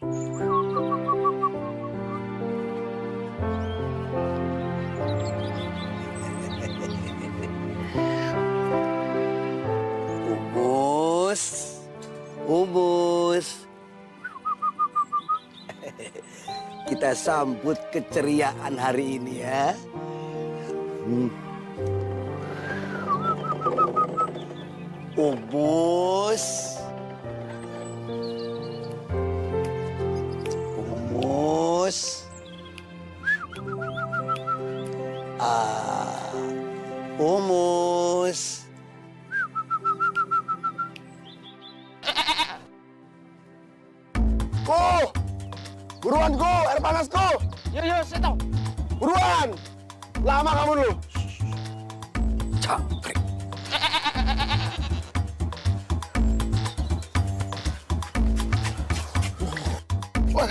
Umus, Umus. Kita sambut keceriaan hari ini ya. Umus. Umus. Umus. Go! Buruan go, air panas go! Yo, saya tahu. Buruan! Lama kamu dulu. Cangkrik. Wah,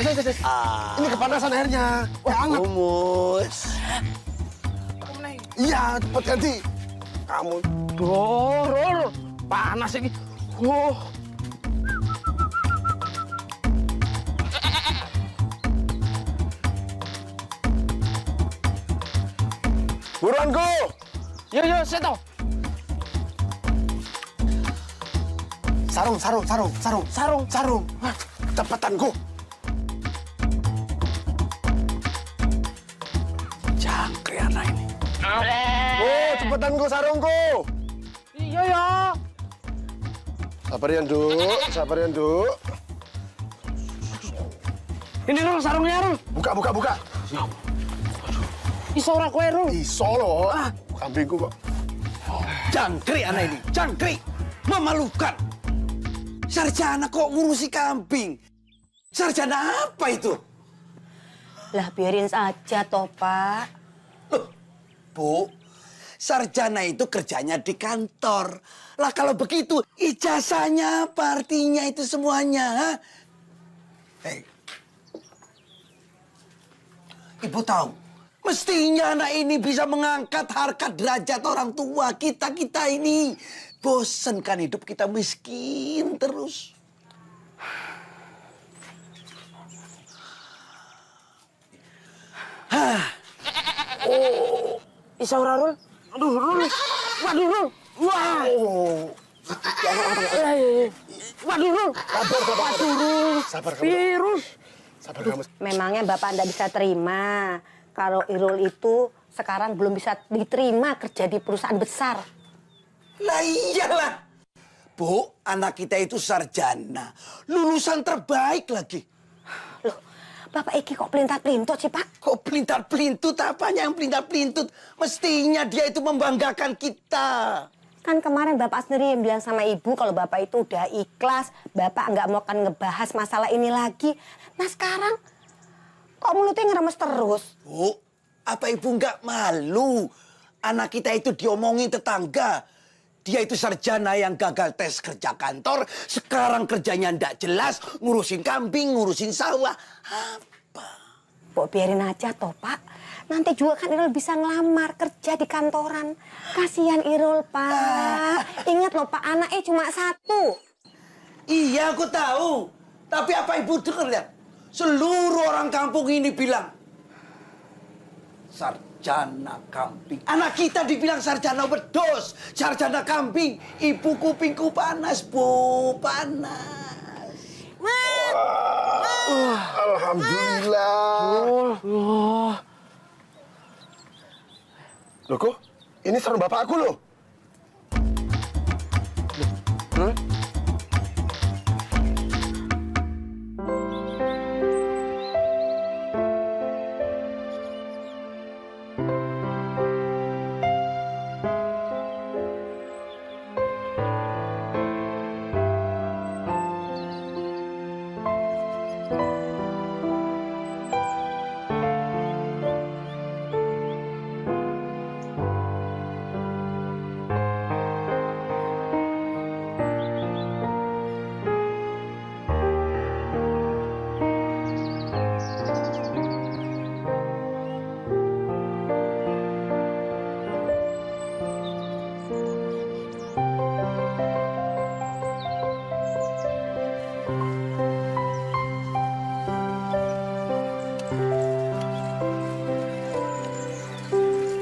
ini kepanasan airnya. Wah, hangat. Umus. Iya, cepat ganti. Kamu. Rul. Panas ini. Buruan go! Yo, saya tahu. Sarung. Hah, cepetan go. Cangkrik anak ini. Oh, cepetan go, sarung go. Iya. Sabar ya, Nduk. Ini Rul, sarungnya Rul. Buka. Iso ora kowe Rul. Iso loh. Kambingku kok. Cangkrik anak ini. Cangkrik. Memalukan. Sarjana kok ngurusi kambing. Sarjana apa itu? Lah biarin saja toh, Pak. Bu, sarjana itu kerjanya di kantor. Lah kalau begitu, ijazahnya apa artinya itu semuanya? Ha? Hei. Ibu tahu, mestinya anak ini bisa mengangkat harkat derajat orang tua kita ini. Bosen kan hidup kita miskin terus. Iso ora Rul. Aduh Rul. Waduh Rul. Wah. Waduh Rul. Waduh Rul. Sabar kamu. Virus. Sabar kamu. Memangnya Bapak ndak bisa terima kalau Irul itu sekarang belum bisa diterima kerja di perusahaan besar. Lah iyalah. Bu, anak kita itu sarjana. Lulusan terbaik lagi. Loh, Bapak Iki kok pelintat-pelintut sih, Pak? Kok pelintat-pelintut? Apanya yang pelintat-pelintut? Mestinya dia itu membanggakan kita. Kan kemarin Bapak sendiri yang bilang sama Ibu kalau Bapak itu udah ikhlas, Bapak nggak mau akan ngebahas masalah ini lagi. Nah sekarang, kok mulutnya ngeremes terus? Bu, apa Ibu nggak malu? Anak kita itu diomongin tetangga. Dia itu sarjana yang gagal tes kerja kantor. Sekarang kerjanya ndak jelas. Ngurusin kambing, ngurusin sawah. Apa? Pok biarin aja toh, Pak. Nanti juga kan Irul bisa ngelamar kerja di kantoran. Kasihan Irul, Pak. Ingat loh, Pak, anaknya cuma satu. Iya, aku tahu. Tapi apa Ibu dengar ya? Seluruh orang kampung ini bilang sarjana kambing. Anak kita dibilang sarjana wedus, sarjana kambing. Ibu kupingku panas, Bu. Panas. Alhamdulillah. Loh kok? Ini sarung bapak aku loh.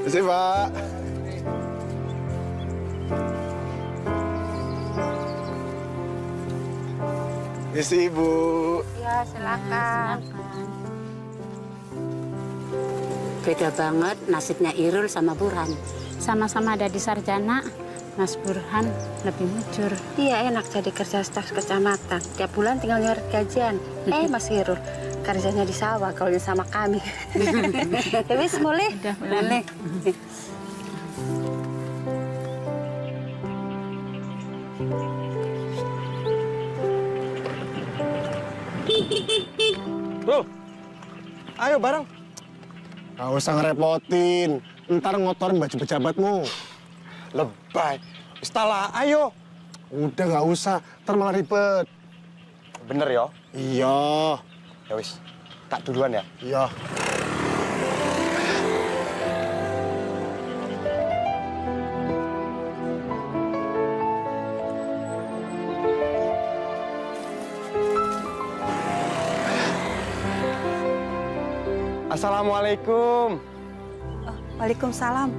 Terima kasih, Pak. Misi, Ibu. Ya, silakan. Beda banget nasibnya Irul sama Burhan. Sama-sama ada di sarjana, Mas Burhan lebih mujur. Iya, enak jadi kerja staf kecamatan. Tiap bulan tinggal nyoret gajian. Mas Hirul, kerjanya di sawah, kalau sama kami. Ya wis, boleh? Udah, boleh. Bro, ayo bareng. Gak usah ngerepotin. Ntar ngotorin baju pejabatmu. Lebay. Istalah, ayo. Udah gak usah, ntar malah ribet. Bener ya? Iya. Ya wis, tak duluan ya. Iya. Assalamualaikum. Waalaikumsalam.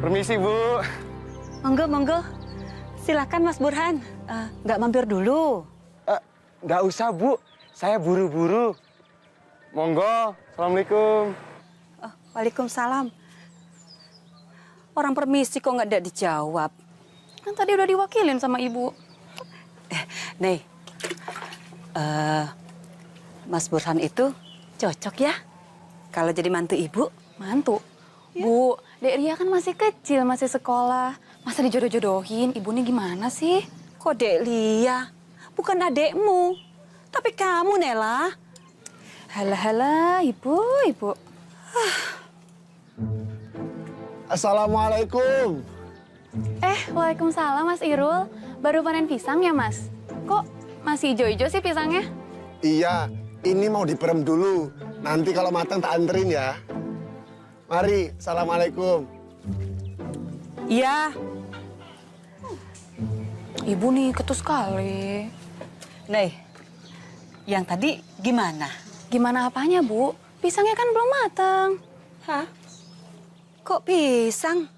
Permisi, Bu. Monggo, monggo. Silakan Mas Burhan. Nggak mampir dulu. Nggak usah, Bu. Saya buru-buru. Monggo. Assalamualaikum. Waalaikumsalam. Orang permisi kok nggak ada dijawab. Kan tadi udah diwakilin sama ibu. Nih, Mas Burhan itu cocok ya kalau jadi mantu ibu. Mantu? Bu, Dek Ria kan masih kecil, masih sekolah. Masa dijodoh-jodohin? Ibunya gimana sih? Kok Dek Lia? Bukan adekmu, tapi kamu, Nela. Halah, ibu. Assalamualaikum. Waalaikumsalam Mas Irul. Baru panen pisang ya, Mas? Kok masih hijau-hijau sih pisangnya? Iya, ini mau diperem dulu. Nanti kalau matang tak anterin ya. Mari, Assalamualaikum. Iya. Ibu nih ketus sekali. Nih, yang tadi gimana? Gimana apanya, Bu? Pisangnya kan belum matang. Hah? Kok pisang?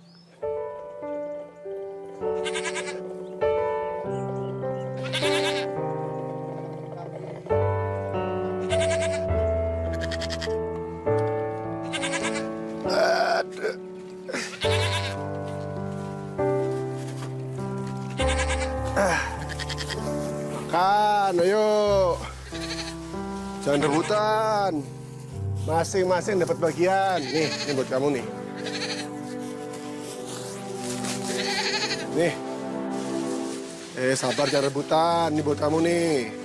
Makan, ayo. Jangan rebutan. Masing-masing dapat bagian. Nih, ini buat kamu nih. Nih. Sabar jangan rebutan. Ini buat kamu nih.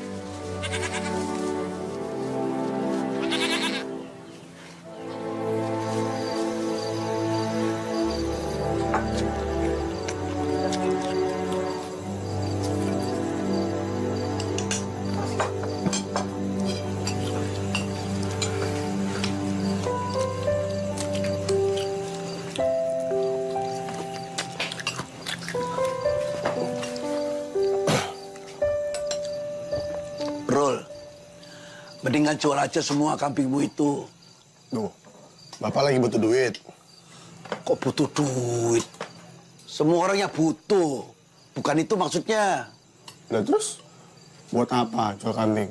Rul, mendingan jual aja semua kambingmu itu. Tuh, Bapak lagi butuh duit. Kok butuh duit? Semua orangnya butuh. Bukan itu maksudnya. Nah terus, buat apa jual kambing?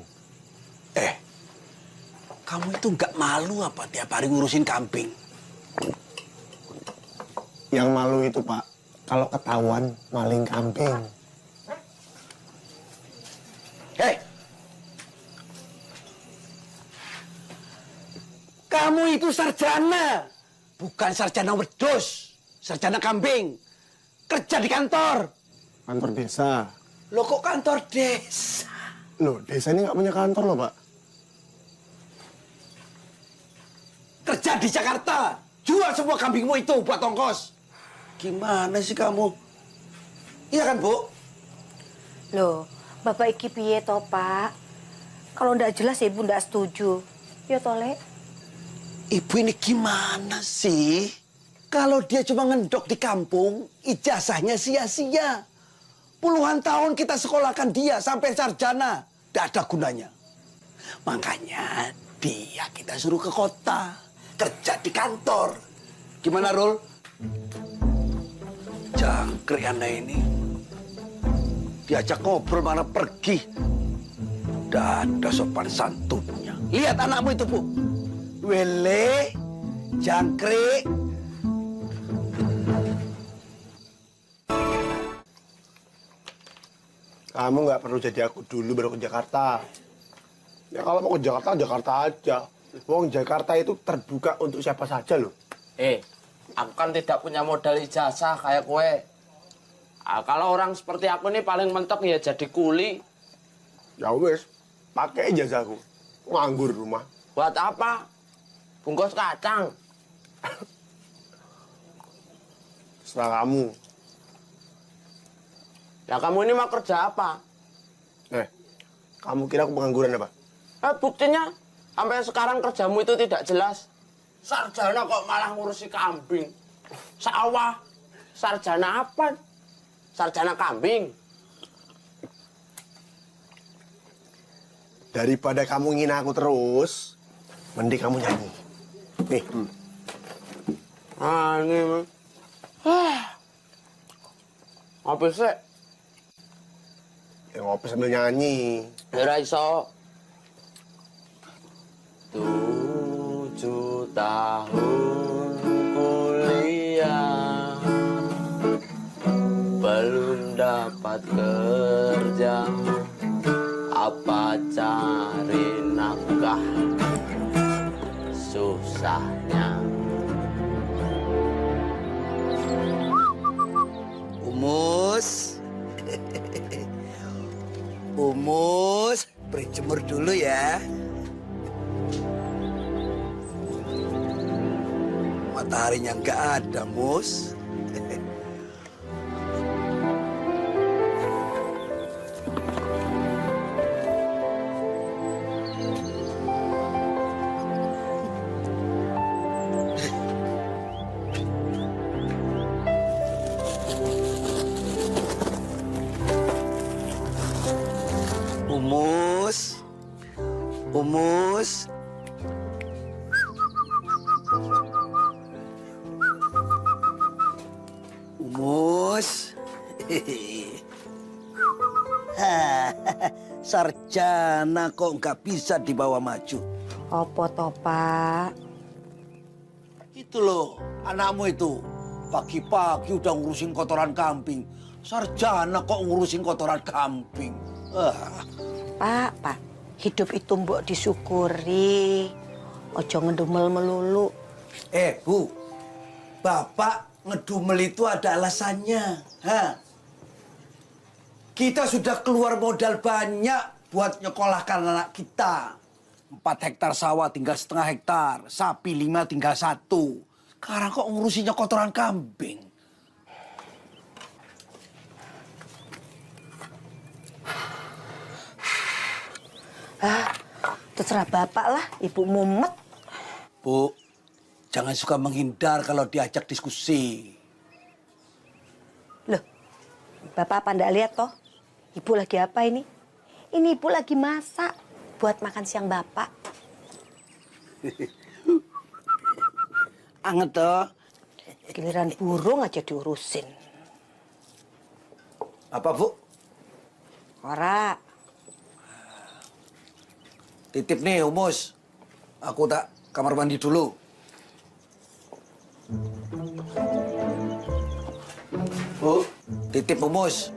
Kamu itu nggak malu apa tiap hari ngurusin kambing? Yang malu itu, Pak, kalau ketahuan maling kambing. Kamu itu sarjana, bukan sarjana wedus, sarjana kambing. Kerja di kantor. Kantor desa. Loh kok kantor desa? Loh, desa ini nggak punya kantor loh, Pak. Kerja di Jakarta. Jual semua kambingmu itu buat ongkos. Gimana sih kamu? Iya kan, Bu? Loh, Bapak iki piye toh, Pak? Kalau ndak jelas ya Ibu ndak setuju. Ya toh, Lek? Ibu ini gimana sih? Kalau dia cuma ngendok di kampung, ijazahnya sia-sia. Puluhan tahun kita sekolahkan dia sampai sarjana. Tidak ada gunanya. Makanya dia kita suruh ke kota. Kerja di kantor. Gimana, Rul? Jangkrik anak ini. Diajak ngobrol mana pergi. Dan ada sopan santunnya. Lihat anakmu itu, Bu. Wele, jangkrik. Kamu nggak perlu jadi aku dulu baru ke Jakarta. Ya kalau mau ke Jakarta, Jakarta aja. Wong Jakarta itu terbuka untuk siapa saja loh. Aku kan tidak punya modal ijazah kayak kue. Kalau orang seperti aku ini paling mentok ya jadi kuli. Ya wes, pakai ijazahku. Nganggur rumah. Buat apa? Bungkus kacang. Setelah kamu. Ya kamu ini mau kerja apa? Kamu kira aku pengangguran apa? Buktinya sampai sekarang kerjamu itu tidak jelas. Sarjana kok malah ngurusi kambing. Sawah. Sarjana apa? Sarjana kambing. Daripada kamu ingin aku terus, mending kamu nyanyi. Nih. Ini. Apa sih? Ya ngopi sambil nyanyi. Ora iso. 7 tahun kuliah belum dapat kerja, apa cari nafkah susahnya. Umus. Umus, berjemur dulu ya. Mataharinya nggak ada, Mus. Umus. Umus. Umus. Sarjana kok nggak bisa dibawa maju. Apa toh, Pak? Itu loh, anakmu itu. Pagi-pagi udah ngurusin kotoran kambing. Sarjana kok ngurusin kotoran kambing. Pak, hidup itu mbok disyukuri. Ojo ngedumel melulu. Bu, Bapak ngedumel itu ada alasannya. Kita sudah keluar modal banyak buat nyekolahkan anak kita. 4 hektar sawah tinggal setengah hektar, sapi 5 tinggal 1. Sekarang kok ngurusinnya kotoran kambing? Terserah Bapak lah, Ibu mumet. Bu, jangan suka menghindar kalau diajak diskusi. Loh, Bapak apa ndak lihat toh? Ibu lagi apa ini? Ini Ibu lagi masak buat makan siang Bapak. Anget toh. Giliran burung aja diurusin. Apa, Bu? Ora. Titip nih, Umus. Aku tak kamar mandi dulu. Bu, titip Umus.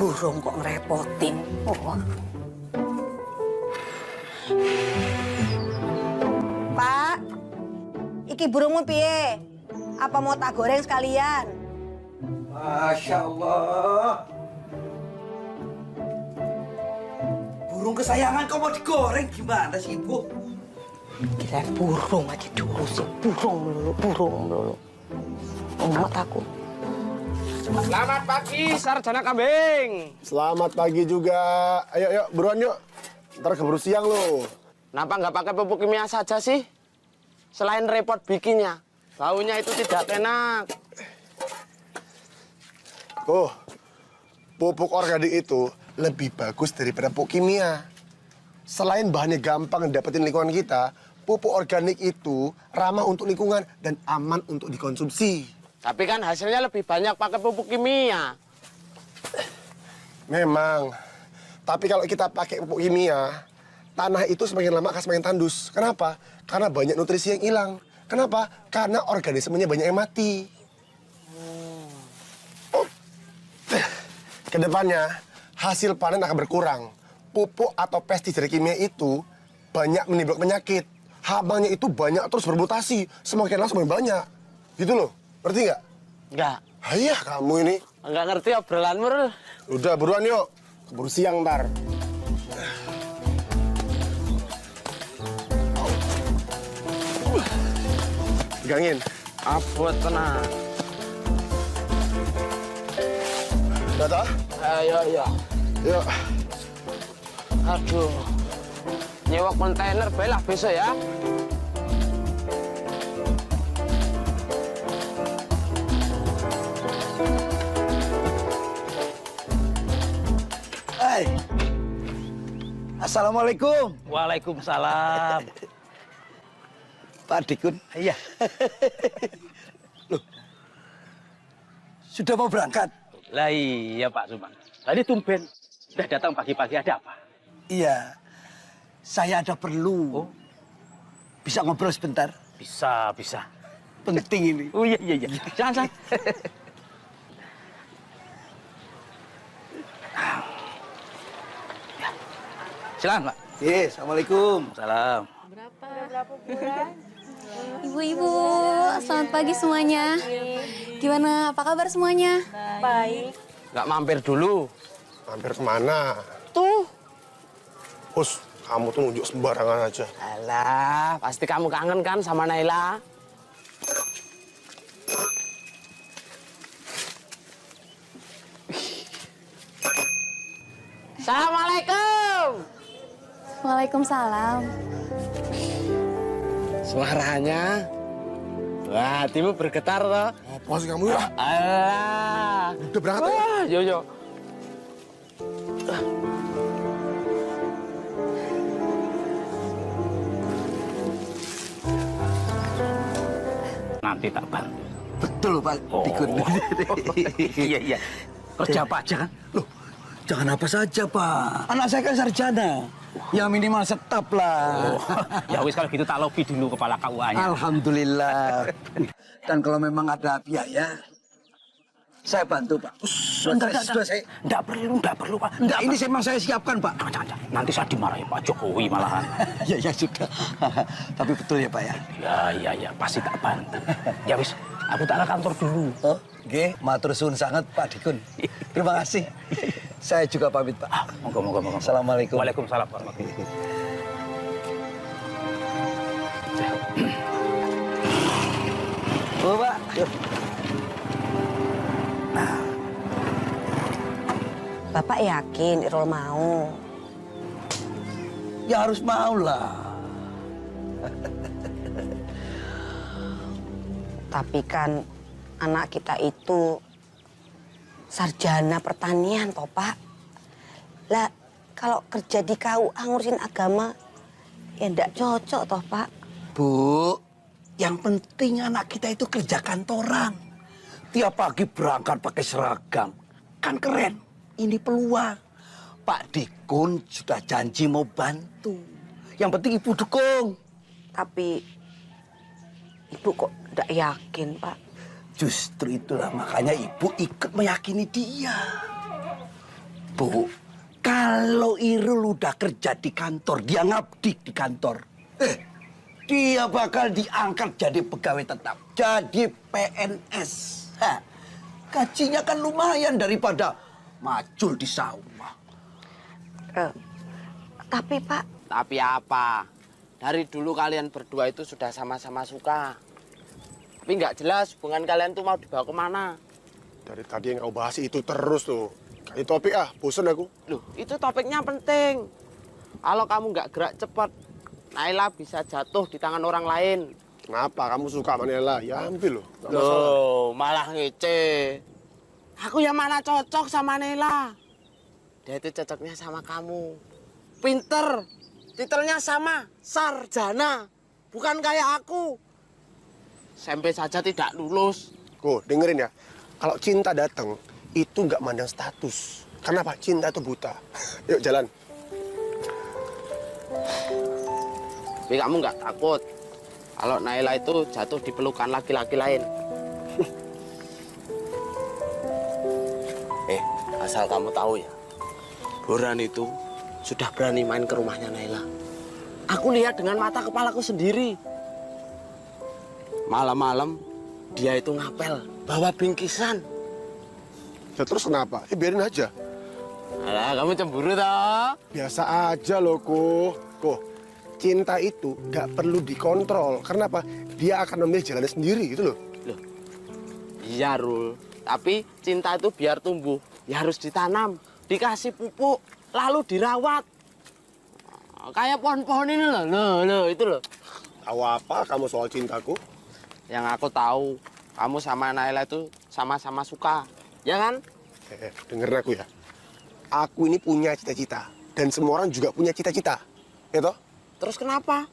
Burung kok ngerepotin. Pak, iki burungmu piye? Apa mau tak goreng sekalian? Masya Allah. Burung kesayangan kau mau digoreng gimana sih, Ibu? Kira burung aja diurusin. Burung melulu. Umat aku. Selamat pagi, Sarjana Kambing. Selamat pagi juga. Ayo, buruan yuk. Ntar keburu siang lo. Kenapa nggak pakai pupuk kimia saja sih? Selain repot bikinnya, baunya itu tidak enak. Pupuk organik itu lebih bagus daripada pupuk kimia. Selain bahannya gampang dapetin lingkungan kita, pupuk organik itu ramah untuk lingkungan dan aman untuk dikonsumsi. Tapi kan hasilnya lebih banyak pakai pupuk kimia. Memang. Tapi kalau kita pakai pupuk kimia, tanah itu semakin lama akan semakin tandus. Kenapa? Karena banyak nutrisi yang hilang. Kenapa? Karena organismenya banyak yang mati. Kedepannya, hasil panen akan berkurang. Pupuk atau pestisida kimia itu banyak menimbulkan penyakit. Habangnya itu banyak terus bermutasi. Semakin lama semakin banyak. Gitu loh. Ngerti nggak? Enggak. Hayah kamu ini. Enggak ngerti obrolanmu, Rul. Udah buruan yuk. Keburu siang ntar. Pegangin. Abot tenang. Udah toh? Ayo, ayo. Yuk. Aduh. Nyewa kontainer belah besok ya. Hai. Assalamualaikum. Waalaikumsalam. Pak Dikun. Iya. Loh. Sudah mau berangkat? Lah iya Pak Suman. Tadi tumben. Sudah datang pagi-pagi, ada apa? Iya. Saya ada perlu. Oh. Bisa ngobrol sebentar? Bisa. Penting ini. Oh iya. Jangan. Silakan Pak. Assalamualaikum. Salam. Ibu-ibu, selamat pagi semuanya. Gimana, apa kabar semuanya? Nggak mampir dulu. Hampir kemana? Tuh. Hus, kamu tuh nunjuk sembarangan aja. Alah, pasti kamu kangen kan sama Naila? Assalamualaikum. Waalaikumsalam. Suaranya. Wah, hatimu bergetar toh. Apa sih kamu ya? Alah. Udah berangkat ya? Wah, yo. Nanti tak bantu. Betul Pak Dikun. Iya. Kerja apa aja kan? Loh, jangan apa saja Pak. Anak saya kan sarjana. Ya minimal setap lah. Ya wis kalau gitu tak lobby dulu kepala KUA-nya. Alhamdulillah. Dan kalau memang ada biaya, saya bantu Pak. Sudah saya. Enggak perlu Pak. Enggak, ini memang saya siapkan Pak. Jangan. Nanti saya dimarahin Pak Jokowi malahan. Ya sudah. Tapi betul ya Pak ya. Ya, pasti tak bantu. Ya wis, aku tak ke kantor dulu. Oh, oke. Matur suwun sangat Pak Dikun. Terima kasih. Saya juga pamit Pak. Moga. Assalamualaikum. Waalaikumsalam warahmatullahi wabarakatuh. Oh Pak. Yuk. Bapak yakin Irul mau? Ya harus mau lah. Tapi kan anak kita itu sarjana pertanian toh Pak. Lah kalau kerja di KUA ngurusin agama ya ndak cocok toh Pak. Bu, yang penting anak kita itu kerja kantoran. Tiap pagi berangkat pakai seragam. Kan keren. Ini peluang. Pak Dikun sudah janji mau bantu. Yang penting Ibu dukung. Tapi Ibu kok ndak yakin Pak. Justru itulah makanya Ibu ikut meyakini dia. Bu, kalau Irul udah kerja di kantor, dia ngabdi di kantor. Dia bakal diangkat jadi pegawai tetap, jadi PNS. Gajinya kan lumayan daripada macul di sawah. Tapi Pak. Tapi apa? Dari dulu kalian berdua itu sudah sama-sama suka. Tapi nggak jelas hubungan kalian tuh mau dibawa kemana. Dari tadi yang kau bahas itu terus tuh. Ganti topik bosen aku. Loh, itu topiknya penting. Kalau kamu nggak gerak cepat, Naila bisa jatuh di tangan orang lain. Kenapa? Kamu suka sama Nela? Ya ambil loh. Nggak masalah. Loh, malah ngece. Aku yang mana cocok sama Naila. Dia itu cocoknya sama kamu. Pinter, titelnya sama, sarjana. Bukan kayak aku. SMP saja tidak lulus. Dengerin ya. Kalau cinta datang, itu nggak mandang status. Kenapa? Cinta itu buta. Yuk jalan. Tapi kamu nggak takut kalau Naila itu jatuh di pelukan laki-laki lain? Asal kamu tahu ya, Burhan itu sudah berani main ke rumahnya Naila. Aku lihat dengan mata kepalaku sendiri. Malam-malam dia itu ngapel, bawa bingkisan. Ya terus kenapa? Biarin aja. Alah, kamu cemburu toh? Biasa aja loh, Ko. Cinta itu nggak perlu dikontrol. Karena apa? Dia akan memilih jalannya sendiri gitu loh. Iya, Rul. Tapi cinta itu biar tumbuh, ya harus ditanam, dikasih pupuk, lalu dirawat. Kayak pohon-pohon ini loh, itu loh. Tahu apa kamu soal cintaku? Yang aku tahu, kamu sama Naila itu sama-sama suka, ya kan? Dengerin aku ya. Aku ini punya cita-cita. Dan semua orang juga punya cita-cita. Ya toh? Terus kenapa?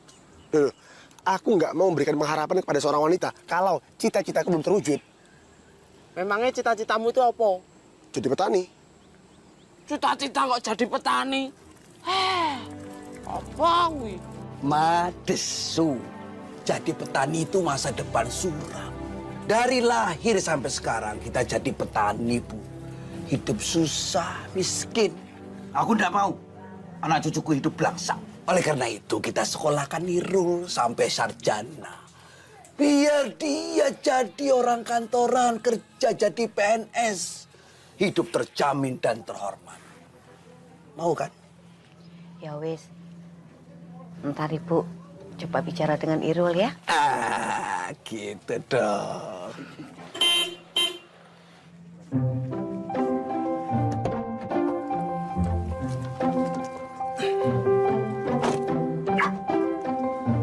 Loh, aku nggak mau memberikan pengharapan kepada seorang wanita kalau cita-citaku belum terwujud. Memangnya cita-citamu itu apa? Jadi petani. Cita-cita kok jadi petani? Apa wih? Madesu. Jadi petani itu masa depan suram. Dari lahir sampai sekarang kita jadi petani, Bu. Hidup susah, miskin. Aku tidak mau anak cucuku hidup belangsak. Oleh karena itu kita sekolahkan Nirul sampai sarjana. Biar dia jadi orang kantoran, kerja jadi PNS. Hidup terjamin dan terhormat. Mau kan? Ya wis. Ntar Ibu coba bicara dengan Irul ya. Gitu dong.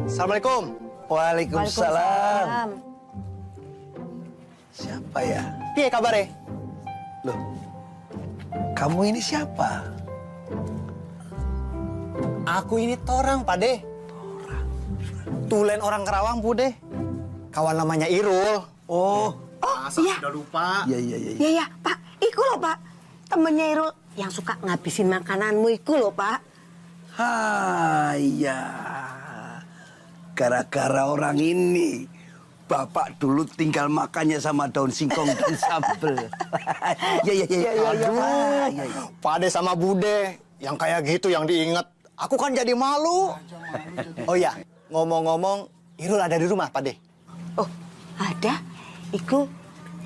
Assalamualaikum. Waalaikumsalam. Siapa ya? Piye kabare? Loh, kamu ini siapa? Aku ini Torang, Pade. Tulen orang Kerawang, Bude. Kawan namanya Irul. Oh, Masa sudah lupa? iya. Ya ya Pak, iku loh Pak. Temennya Irul yang suka ngabisin makananmu iku loh Pak. iya. Gara-gara orang ini, Bapak dulu tinggal makannya sama daun singkong dan sambel. Iya. Aduh, Pade sama Bude. Yang kayak gitu yang diinget. Aku kan jadi malu. Oh iya, ngomong-ngomong, Irul ada di rumah, Pade. Oh, ada. Iku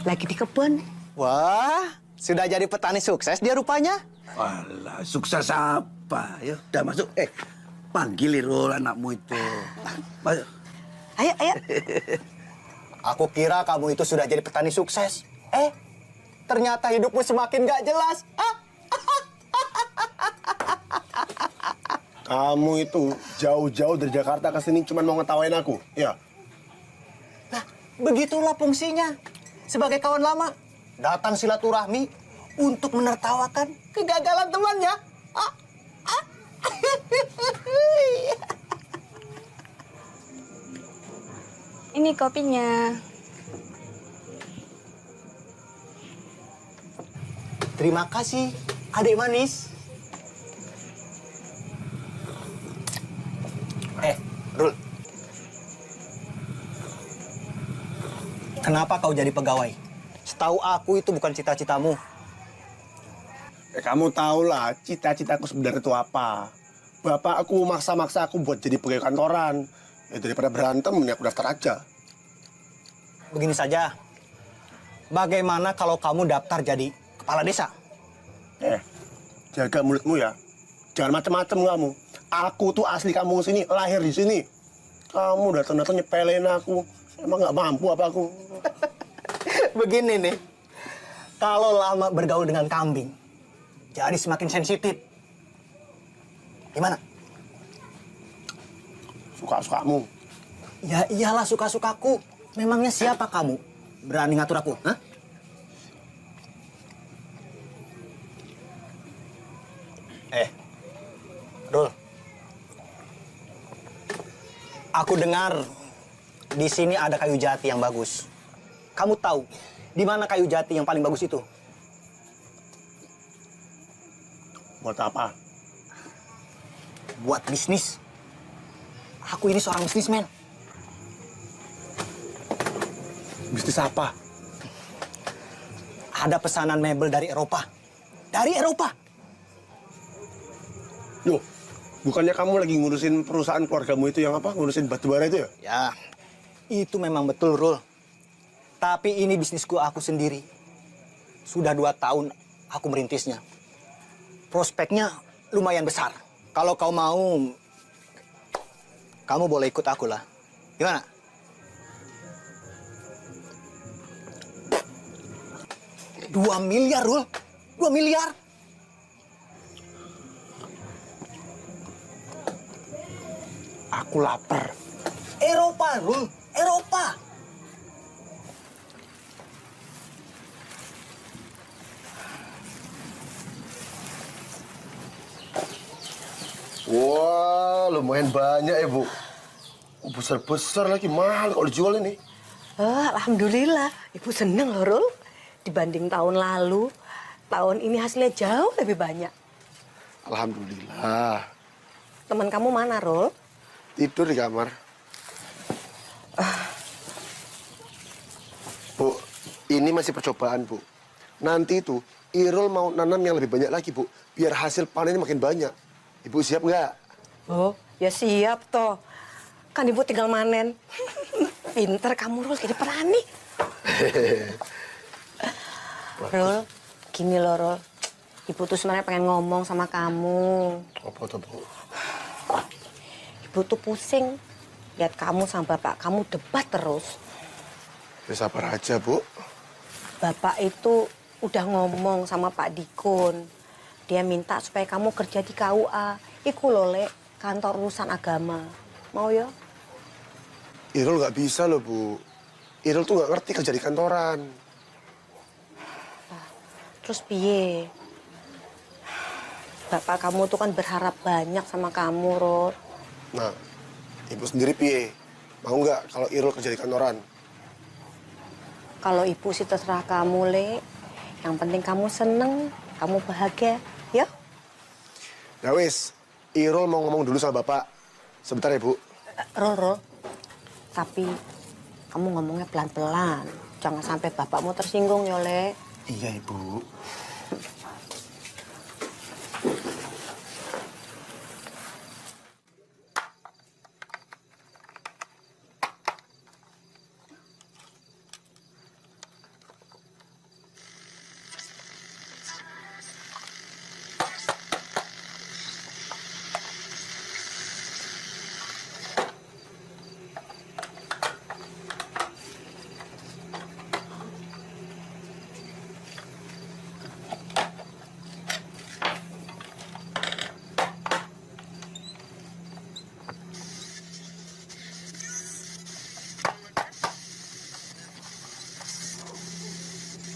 lagi di kebun. Wah, sudah jadi petani sukses dia rupanya. Walah, sukses apa? Ya, udah masuk. Panggil Irul anakmu itu. Masuk. Ayo. Aku kira kamu itu sudah jadi petani sukses. Ternyata hidupmu semakin gak jelas. Kamu itu jauh-jauh dari Jakarta ke sini cuma mau ngetawain aku, ya? Nah, begitulah fungsinya. Sebagai kawan lama, datang silaturahmi untuk menertawakan kegagalan temannya. Ini kopinya. Terima kasih, adik manis. Rul. Kenapa kau jadi pegawai? Setahu aku itu bukan cita-citamu. Kamu tahulah cita-citaku sebenarnya itu apa. Bapak aku maksa-maksa aku buat jadi pegawai kantoran. Ya daripada berantem, ini aku daftar aja. Begini saja. Bagaimana kalau kamu daftar jadi kepala desa? Jaga mulutmu ya. Jangan macam-macam kamu. Aku tuh asli kampung sini, lahir di sini. Kamu datang-datang nyepelin aku. Emang nggak mampu apa aku? Begini nih. Kalau lama bergaul dengan kambing, jadi semakin sensitif. Gimana? Suka-sukamu. Ya iyalah suka-sukaku. Memangnya siapa kamu? Berani ngatur aku? Hah? Rul. Aku dengar di sini ada kayu jati yang bagus. Kamu tahu di mana kayu jati yang paling bagus itu? Buat apa? Buat bisnis. Aku ini seorang bisnismen. Bisnis apa? Ada pesanan mebel dari Eropa. Dari Eropa. Loh, bukannya kamu lagi ngurusin perusahaan keluargamu itu yang apa? Ngurusin batubara itu ya? Ya, itu memang betul, Rul. Tapi ini bisnisku aku sendiri. Sudah 2 tahun aku merintisnya. Prospeknya lumayan besar. Kalau kau mau, kamu boleh ikut aku lah. Gimana? $2 miliar, Rul. 2 miliar. Aku lapar. Eropa, Rul. Eropa. Wah, lumayan banyak ya, Bu. Besar-besar lagi, mahal kalau dijual ini. Alhamdulillah, Ibu seneng loh, Rul. Dibanding tahun lalu, tahun ini hasilnya jauh lebih banyak. Alhamdulillah. Teman kamu mana, Rul? Tidur di kamar. Bu, ini masih percobaan, Bu. Nanti itu, Irul mau nanam yang lebih banyak lagi, Bu. Biar hasil panennya makin banyak. Ibu siap nggak? Oh, ya siap toh. Kan Ibu tinggal manen. Pinter kamu, Rul, jadi berani. Rul, gini loh, Rul. Ibu tuh sebenarnya pengen ngomong sama kamu. Apa tuh, Bu? Ibu tuh pusing lihat kamu sama bapak kamu debat terus. Ya sabar aja, Bu. Bapak itu udah ngomong sama Pak Dikun. Dia minta supaya kamu kerja di KUA. Iku loh, Lek, kantor urusan agama. Mau ya? Irul nggak bisa loh, Bu. Irul tuh nggak ngerti kerja di kantoran. Terus piye? Bapak kamu tuh kan berharap banyak sama kamu, Rod. Nah, Ibu sendiri piye? Mau nggak kalau Irul kerja di kantoran? Kalau Ibu sih terserah kamu, Lek. Yang penting kamu seneng, kamu bahagia, ya? Ya wis, Irul mau ngomong dulu sama Bapak. Sebentar ya, Bu. Rol. Tapi kamu ngomongnya pelan-pelan. Jangan sampai bapakmu tersinggung, ya, Lek. Iya, Ibu.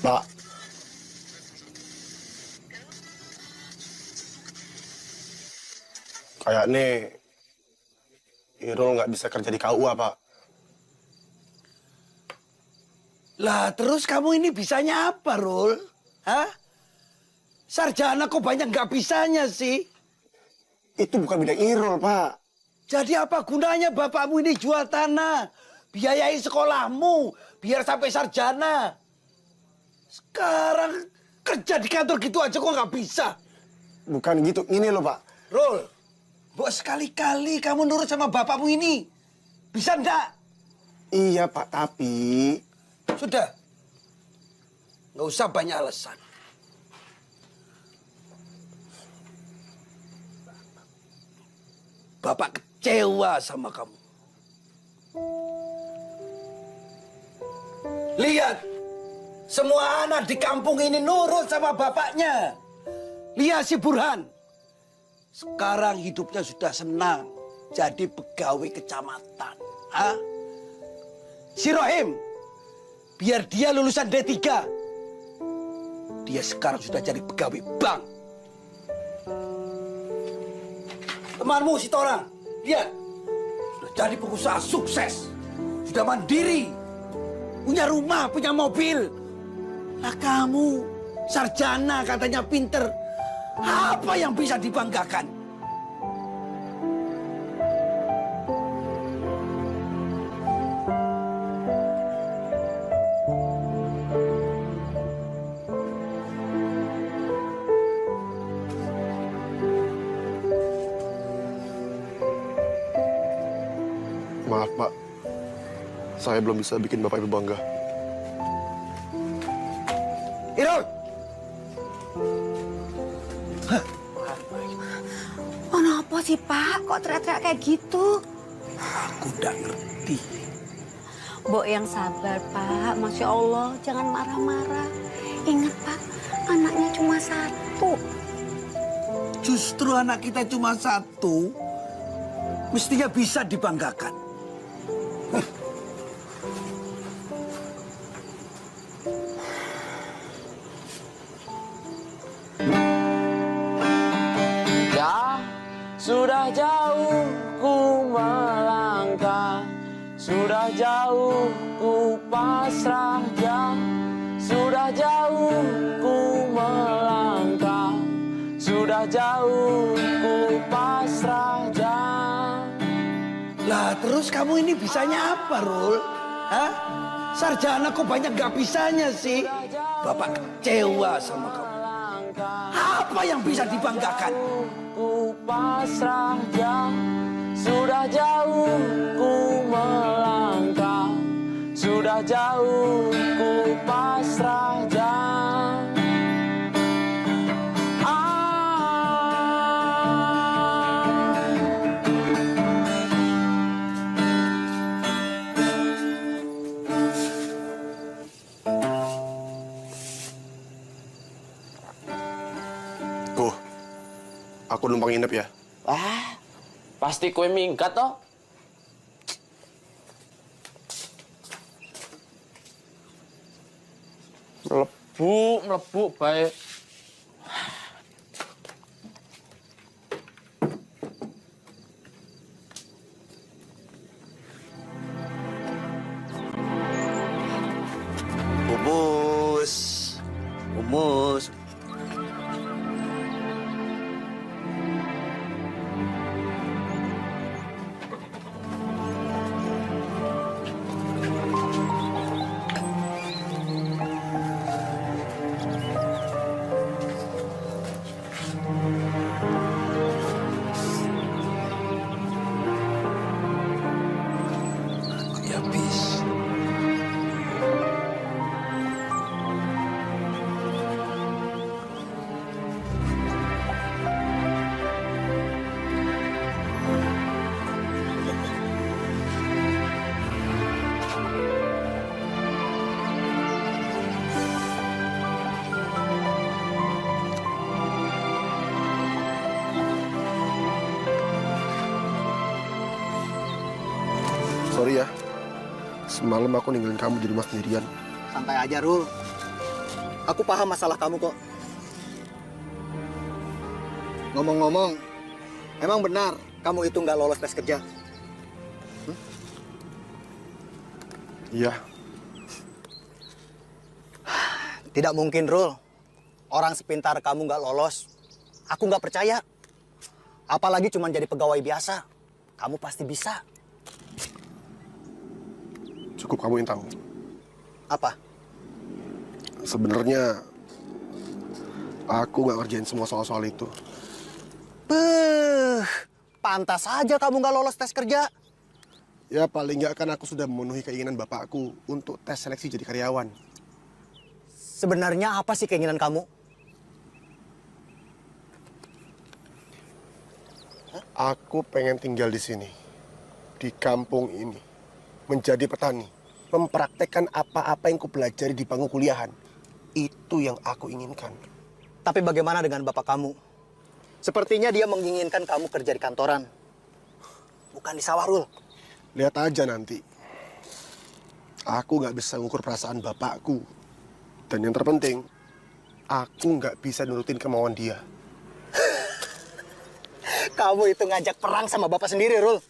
Pak. Kayaknya Irul nggak bisa kerja di KUA, Pak. Lah, terus kamu ini bisanya apa, Rul? Hah? Sarjana kok banyak nggak bisanya sih? Itu bukan bidang Irul, Pak. Jadi apa gunanya bapakmu ini jual tanah? Biayai sekolahmu, biar sampai sarjana. Sekarang kerja di kantor gitu aja kok nggak bisa? Bukan gitu, ini loh, Pak. Rul, buat sekali-kali kamu nurut sama bapakmu ini. Bisa ndak? Iya, Pak, tapi... Sudah. Nggak usah banyak alasan. Bapak kecewa sama kamu. Lihat, semua anak di kampung ini nurut sama bapaknya. Lihat si Burhan. Sekarang hidupnya sudah senang. Jadi pegawai kecamatan. Hah? Si Rohim, biar dia lulusan D3. Dia sekarang sudah jadi pegawai bank. Temanmu si Torang, lihat. Sudah jadi pengusaha sukses. Sudah mandiri. Punya rumah, punya mobil. Lah kamu, sarjana katanya pinter. Apa yang bisa dibanggakan? Maaf, Pak. Saya belum bisa bikin Bapak Ibu bangga. Irul! Kenapa sih, Pak? Kok teriak-teriak kayak gitu? Aku udah ngerti. Mbok yang sabar, Pak. Masya Allah, jangan marah-marah. Ingat, Pak, anaknya cuma satu. Justru anak kita cuma satu, mestinya bisa dibanggakan. Ya, sudah jauh ku melangkah, sudah jauh ku pasrah. Ya, sudah jauh ku melangkah, sudah jauh ku pasrah. Ya. Lah terus kamu ini bisanya apa, Rul? Hah? Sarjana kok banyak gak bisanya sih? Bapak kecewa sama kamu. Apa yang bisa dibanggakan? Ku pasrah, ya, sudah jauh ku melangkah, sudah jauh ku pasrah. Ya. Aku numpang nginep ya. Wah, pasti kue minggat toh. Melebu baik. Umus. Umus. Sorry ya, semalam aku ninggalin kamu di rumah sendirian. Santai aja, Rul. Aku paham masalah kamu kok. Ngomong-ngomong, emang benar kamu itu nggak lolos tes kerja? Iya. Tidak mungkin, Rul. Orang sepintar kamu nggak lolos. Aku nggak percaya. Apalagi cuma jadi pegawai biasa. Kamu pasti bisa. Cukup kamu yang tahu. Apa? Sebenarnya aku nggak ngerjain semua soal-soal itu. Pantas saja kamu nggak lolos tes kerja. Ya paling nggak kan aku sudah memenuhi keinginan bapakku untuk tes seleksi jadi karyawan. Sebenarnya apa sih keinginan kamu? Aku pengen tinggal di sini, di kampung ini, menjadi petani, mempraktekkan apa-apa yang kupelajari di bangku kuliahan. Itu yang aku inginkan. Tapi bagaimana dengan bapak kamu? Sepertinya dia menginginkan kamu kerja di kantoran. Bukan di sawah, Rul. Lihat aja nanti. Aku nggak bisa ngukur perasaan bapakku. Dan yang terpenting, aku nggak bisa nurutin kemauan dia. Kamu itu ngajak perang sama bapak sendiri, Rul.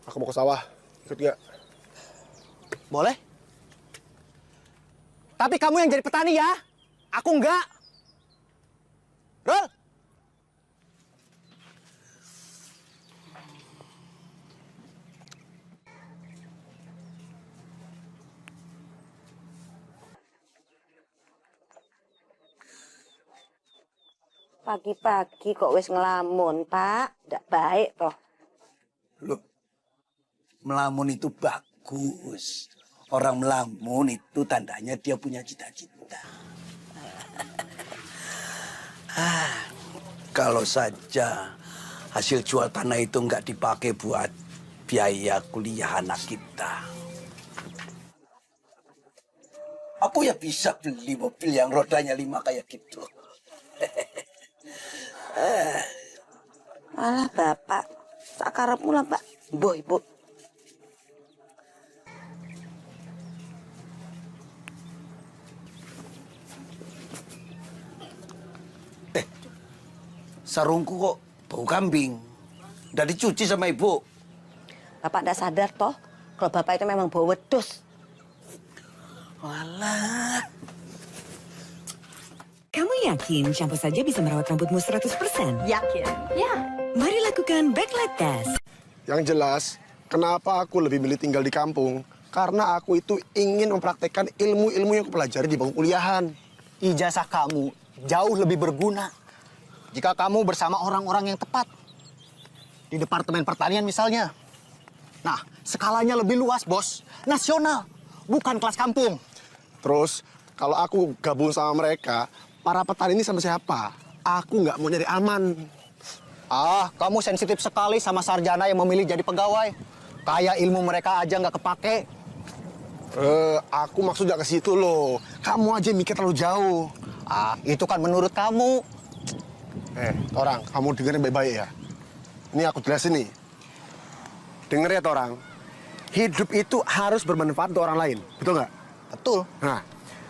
Aku mau ke sawah. Ikut nggak? Boleh? Tapi kamu yang jadi petani ya. Aku enggak. Rul. Pagi-pagi kok wis ngelamun, Pak. Ndak baik toh. Loh, melamun itu bagus. Orang melamun itu tandanya dia punya cita-cita. Kalau saja hasil jual tanah itu nggak dipakai buat biaya kuliah anak kita. Aku ya bisa beli mobil yang rodanya 5 kayak gitu. Alah, Bapak. Sakarepmu lah, Pak. Mbah, Ibu. Sarungku kok bau kambing. Udah dicuci sama ibu. Bapak ndak sadar toh kalau Bapak itu memang bau wedhus. Walah. Kamu yakin shampoo saja bisa merawat rambutmu 100%? Yakin? Ya. Mari lakukan backlight test. Yang jelas, kenapa aku lebih milih tinggal di kampung? Karena aku itu ingin mempraktekkan ilmu-ilmu yang aku pelajari di bangku kuliahan. Ijazah kamu jauh lebih berguna jika kamu bersama orang-orang yang tepat. Di Departemen Pertanian misalnya. Nah, skalanya lebih luas, Bos. Nasional, bukan kelas kampung. Terus, kalau aku gabung sama mereka, para petani ini sama siapa? Aku nggak mau nyari aman. Ah, kamu sensitif sekali sama sarjana yang memilih jadi pegawai. Kayak ilmu mereka aja nggak kepake. Aku maksudnya ke situ loh. Kamu aja mikir terlalu jauh. Ah, itu kan menurut kamu. Orang, kamu dengerin baik-baik ya. Ini aku jelasin nih. Denger ya, orang. Hidup itu harus bermanfaat untuk orang lain. Betul nggak? Betul. Nah,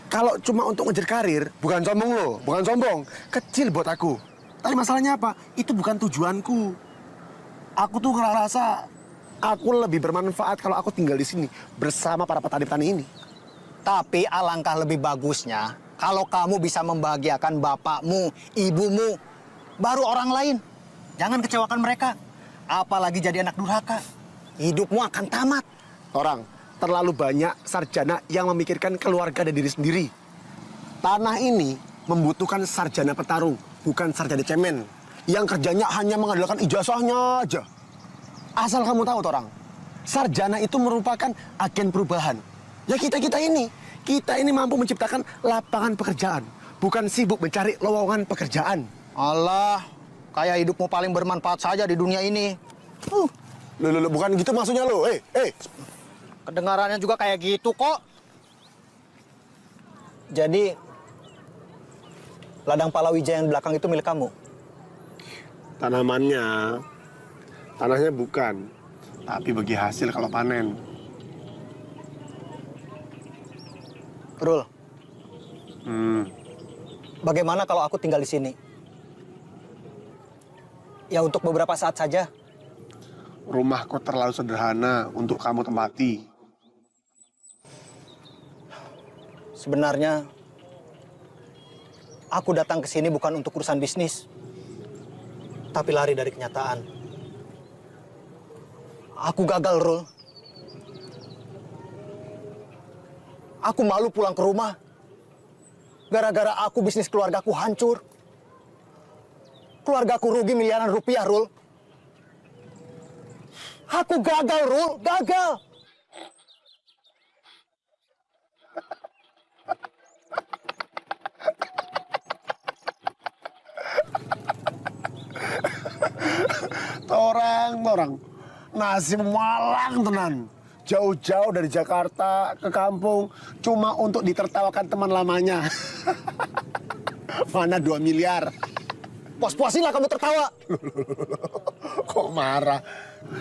kalau cuma untuk ngejar karir, bukan sombong loh, bukan sombong. Kecil buat aku. Tapi masalahnya apa? Itu bukan tujuanku. Aku tuh ngerasa aku lebih bermanfaat kalau aku tinggal di sini bersama para petani-petani ini. Tapi alangkah lebih bagusnya kalau kamu bisa membahagiakan bapakmu, ibumu, baru orang lain. Jangan kecewakan mereka. Apalagi jadi anak durhaka. Hidupmu akan tamat. Orang, terlalu banyak sarjana yang memikirkan keluarga dan diri sendiri. Tanah ini membutuhkan sarjana petarung, bukan sarjana cemen. Yang kerjanya hanya mengandalkan ijazahnya aja. Asal kamu tahu, orang, sarjana itu merupakan agen perubahan. Ya kita ini mampu menciptakan lapangan pekerjaan, bukan sibuk mencari lowongan pekerjaan. Allah, kayak hidupmu paling bermanfaat saja di dunia ini. Loh, bukan gitu maksudnya lo. Kedengarannya juga kayak gitu kok. Jadi, ladang palawija yang belakang itu milik kamu? Tanahnya bukan, tapi bagi hasil kalau panen. Rul, bagaimana kalau aku tinggal di sini? Ya untuk beberapa saat saja. Rumahku terlalu sederhana untuk kamu tempati. Sebenarnya, aku datang ke sini bukan untuk urusan bisnis, tapi lari dari kenyataan. Aku gagal, Rul. Aku malu pulang ke rumah. Gara-gara aku bisnis keluargaku hancur. Keluargaku rugi miliaran rupiah, Rul. Aku gagal, Rul. Gagal. Torang. Nasib malang tenan. Jauh-jauh dari Jakarta ke kampung cuma untuk ditertawakan teman lamanya. Mana 2 miliar? Puas-puasinlah kamu tertawa. Kok marah?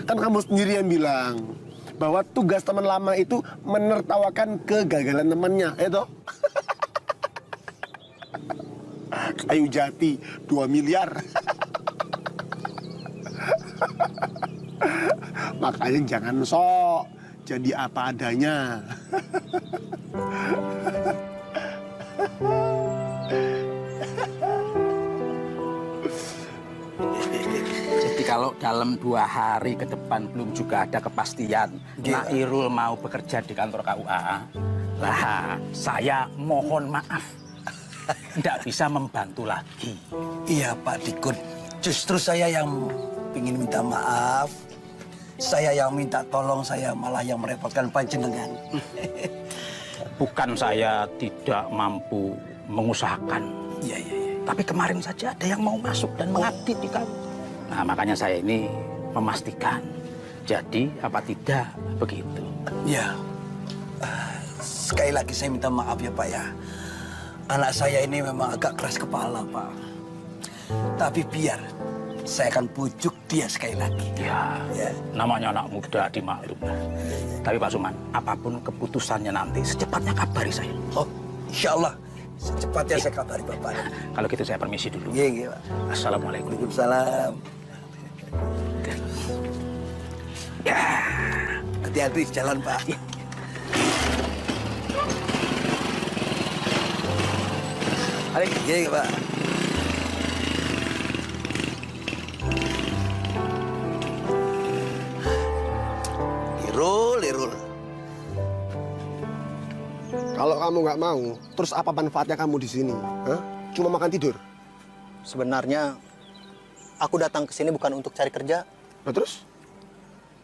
Kan kamu sendiri yang bilang bahwa tugas teman lama itu menertawakan kegagalan temannya, itu. Kayu jati 2 miliar. Makanya jangan sok, jadi apa adanya. Jadi kalau dalam 2 hari ke depan belum juga ada kepastian Nak Irul mau bekerja di kantor KUA, lah saya mohon maaf, tidak bisa membantu lagi. Iya Pak Dikun, justru saya yang ingin minta maaf. Saya yang minta tolong, saya malah yang merepotkan panjenengan. Bukan saya tidak mampu mengusahakan. Iya. Tapi kemarin saja ada yang mau masuk dan mengabdi di kamu. Nah, makanya saya ini memastikan. Jadi, apa tidak begitu? Ya, sekali lagi saya minta maaf ya Pak ya. Anak saya ini memang agak keras kepala Pak. Tapi biar saya akan bujuk dia sekali lagi. Ya, namanya anak muda dimaklum. Tapi Pak Suman, apapun keputusannya nanti, secepatnya kabari saya. Oh, insya Allah. Secepatnya saya kabari Bapak. Kalau gitu saya permisi dulu. Iya, Pak. Assalamualaikum. Waalaikumsalam. Ya, hati-hati di jalan Pak. Ya. Iya, Pak. Irul. Kalau kamu nggak mau, terus apa manfaatnya kamu di sini? Hah? Cuma makan tidur? Sebenarnya aku datang ke sini bukan untuk cari kerja, Nah, terus?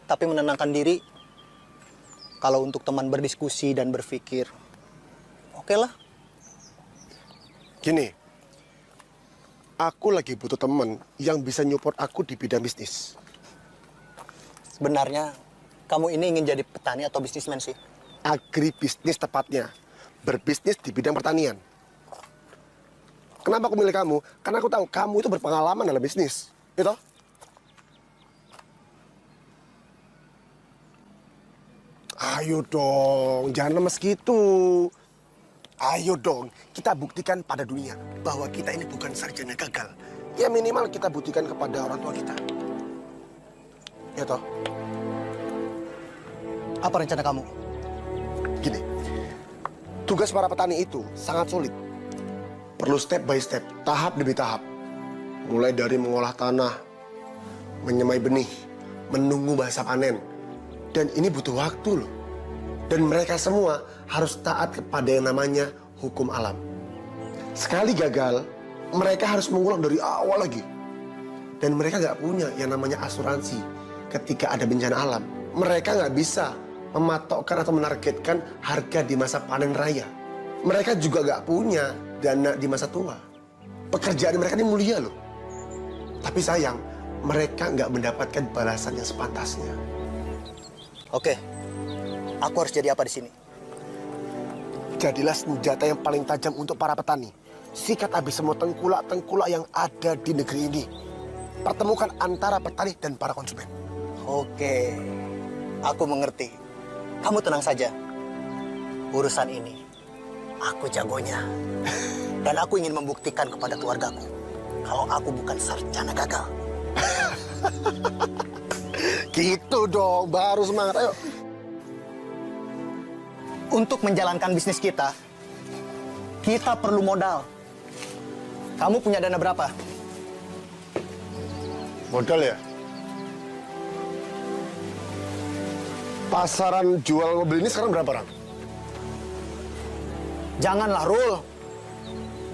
tapi menenangkan diri. Kalau untuk teman berdiskusi dan berpikir, oke lah. Gini, aku lagi butuh teman yang bisa nyupport aku di bidang bisnis. Sebenarnya kamu ini ingin jadi petani atau bisnismen sih? Agribisnis tepatnya. Berbisnis di bidang pertanian. Kenapa aku milih kamu? Karena aku tahu kamu itu berpengalaman dalam bisnis. Gitu? Ayo dong, jangan lemes gitu. Ayo dong, kita buktikan pada dunia bahwa kita ini bukan sarjana gagal. Ya minimal kita buktikan kepada orang tua kita. Ya toh? Apa rencana kamu? Gini, tugas para petani itu sangat sulit. Perlu step by step, tahap demi tahap. Mulai dari mengolah tanah, menyemai benih, menunggu masa panen. Dan ini butuh waktu loh. Dan mereka semua harus taat kepada yang namanya hukum alam. Sekali gagal, mereka harus mengulang dari awal lagi. Dan mereka nggak punya yang namanya asuransi ketika ada bencana alam. Mereka nggak bisa mematokkan atau menargetkan harga di masa panen raya. Mereka juga nggak punya dana di masa tua. Pekerjaan mereka ini mulia loh. Tapi sayang, mereka nggak mendapatkan balasan yang sepantasnya. Oke, aku harus jadi apa di sini? Jadilah senjata yang paling tajam untuk para petani. Sikat habis semua tengkulak-tengkulak yang ada di negeri ini. Pertemukan antara petani dan para konsumen. Oke, aku mengerti. Kamu tenang saja. Urusan ini, aku jagonya. Dan aku ingin membuktikan kepada keluargaku kalau aku bukan sarjana gagal. Gitu dong, baru semangat. Ayo. Untuk menjalankan bisnis kita perlu modal. Kamu punya dana berapa? Modal ya? Pasaran jual mobil ini sekarang berapa, Rang? Janganlah, Rul.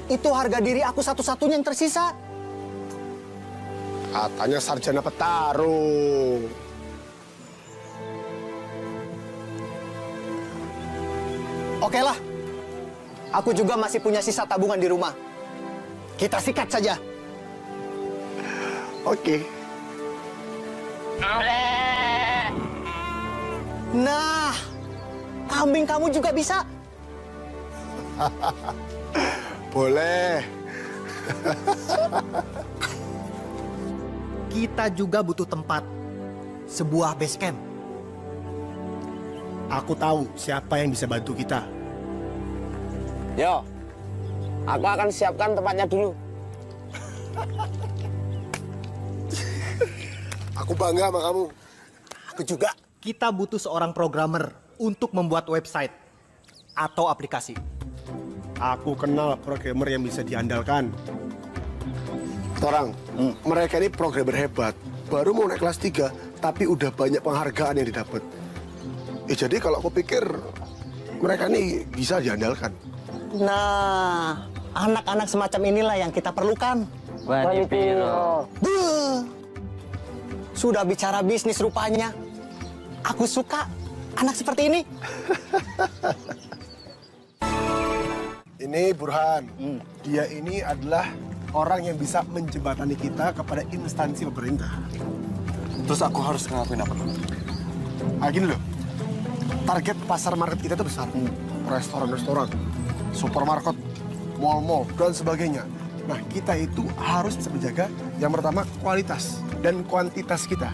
Itu harga diri aku satu-satunya yang tersisa. Katanya sarjana petarung. Oke lah. Aku juga masih punya sisa tabungan di rumah. Kita sikat saja. Oke. Nah, kambing kamu juga bisa. Boleh. Kita juga butuh tempat. Sebuah base camp. Aku tahu siapa yang bisa bantu kita. Yo, aku akan siapkan tempatnya dulu. Aku bangga sama kamu. Aku Aku juga. Kita butuh seorang programmer untuk membuat website atau aplikasi. Aku kenal programmer yang bisa diandalkan. Sekarang, mereka ini programmer hebat. Baru mau naik kelas 3, tapi udah banyak penghargaan yang didapat. Jadi kalau aku pikir mereka ini bisa diandalkan. Nah, anak-anak semacam inilah yang kita perlukan. Buh. Sudah bicara bisnis rupanya. Aku suka anak seperti ini. Ini Burhan. Dia ini adalah orang yang bisa menjembatani kita kepada instansi pemerintah. Terus aku harus ngelakuin apa? Gini loh, target pasar market kita itu besar. Restoran-restoran, supermarket, mall-mall, dan sebagainya. Nah, kita itu harus bisa menjaga yang pertama kualitas dan kuantitas kita.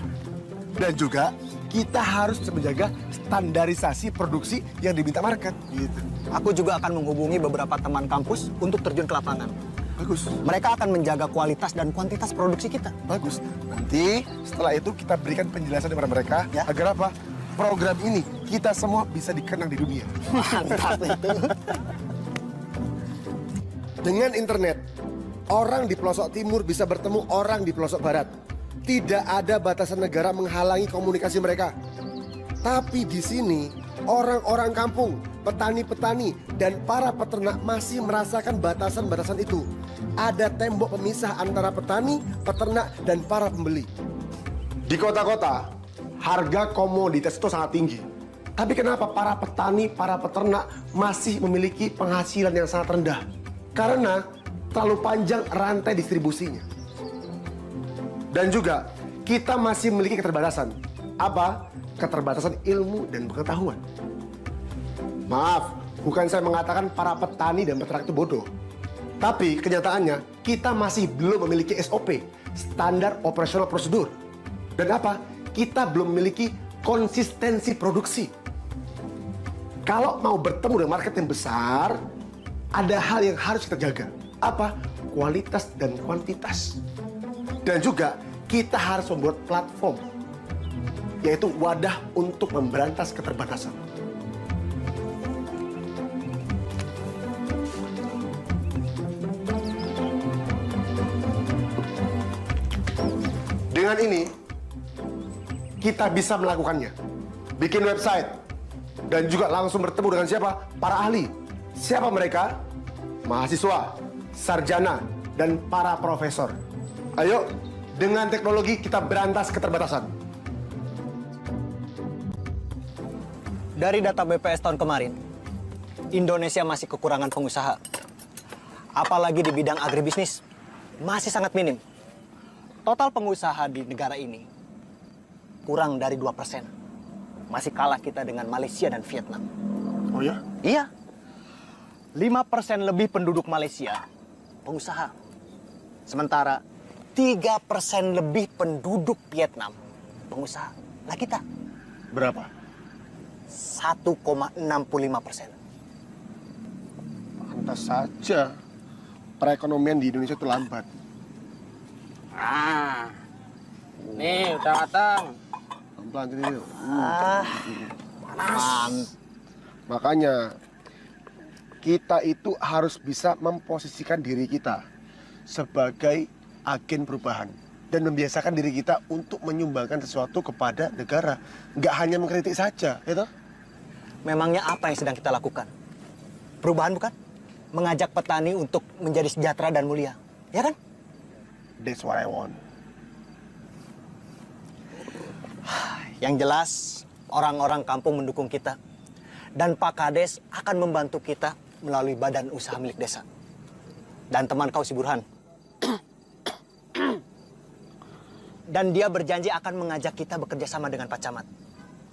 Dan juga kita harus bisa menjaga standarisasi produksi yang diminta market. Gitu. Aku juga akan menghubungi beberapa teman kampus untuk terjun ke lapangan. Bagus. Mereka akan menjaga kualitas dan kuantitas produksi kita. Bagus. Nanti setelah itu kita berikan penjelasan kepada mereka ya. Agar apa? Program ini kita semua bisa dikenang di dunia. Mantap itu. Dengan internet, orang di pelosok timur bisa bertemu orang di pelosok barat. Tidak ada batasan negara menghalangi komunikasi mereka. Tapi di sini, orang-orang kampung, petani-petani, dan para peternak masih merasakan batasan-batasan itu. Ada tembok pemisah antara petani, peternak, dan para pembeli. Di kota-kota, harga komoditas itu sangat tinggi. Tapi kenapa para petani, para peternak masih memiliki penghasilan yang sangat rendah? Karena terlalu panjang rantai distribusinya. Dan juga kita masih memiliki keterbatasan. Apa? Keterbatasan ilmu dan pengetahuan. Maaf, bukan saya mengatakan para petani dan peternak itu bodoh. Tapi kenyataannya kita masih belum memiliki SOP, standar operasional prosedur. Dan apa? Kita belum memiliki konsistensi produksi. Kalau mau bertemu dengan market yang besar, ada hal yang harus kita jaga. Apa? Kualitas dan kuantitas. Dan juga kita harus membuat platform, yaitu wadah untuk memberantas keterbatasan. Dengan ini, kita bisa melakukannya. Bikin website, dan juga langsung bertemu dengan siapa? Para ahli. Siapa mereka? Mahasiswa, sarjana, dan para profesor. Ayo, dengan teknologi kita berantas keterbatasan. Dari data BPS tahun kemarin, Indonesia masih kekurangan pengusaha. Apalagi di bidang agribisnis, masih sangat minim. Total pengusaha di negara ini kurang dari 2%. Masih kalah kita dengan Malaysia dan Vietnam. Oh ya? Iya. 5% lebih penduduk Malaysia pengusaha. Sementara 3% lebih penduduk Vietnam pengusaha. Nah kita Berapa? 1,65%. Pantas saja perekonomian di Indonesia itu lambat. Ah, nih udah matang. Pelan-pelan ini. Panas. Makanya kita itu harus bisa memposisikan diri kita sebagai agen perubahan dan membiasakan diri kita untuk menyumbangkan sesuatu kepada negara, nggak hanya mengkritik saja, ya toh? Memangnya apa yang sedang kita lakukan? Perubahan bukan? Mengajak petani untuk menjadi sejahtera dan mulia, ya kan? That's what I want. Yang jelas, orang-orang kampung mendukung kita. Dan Pak Kades akan membantu kita melalui badan usaha milik desa. Dan teman kau si Burhan. Dan dia berjanji akan mengajak kita bekerja sama dengan Pak Camat.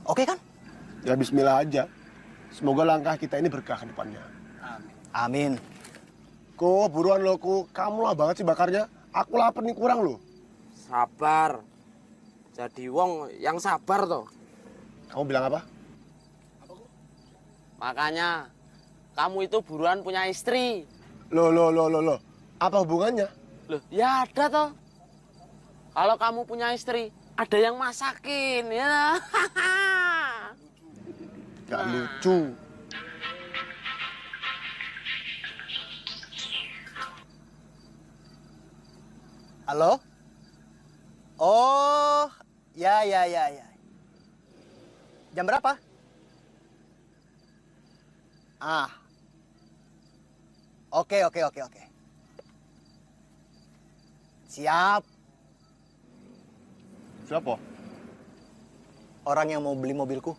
Oke kan? Ya bismillah aja. Semoga langkah kita ini berkah ke depannya. Amin. Ko, buruan lo, Ko. Kamu lah banget sih bakarnya. Aku lapar nih kurang lo. Sabar. Jadi wong yang sabar toh. Kamu bilang apa? Makanya kamu itu buruan punya istri. Loh. Apa hubungannya? Loh, ya ada toh. Kalau kamu punya istri, ada yang masakin ya. Gak lucu. Halo? Oh, ya. Jam berapa? Ah. Oke. Siap. Siapa? Orang yang mau beli mobilku.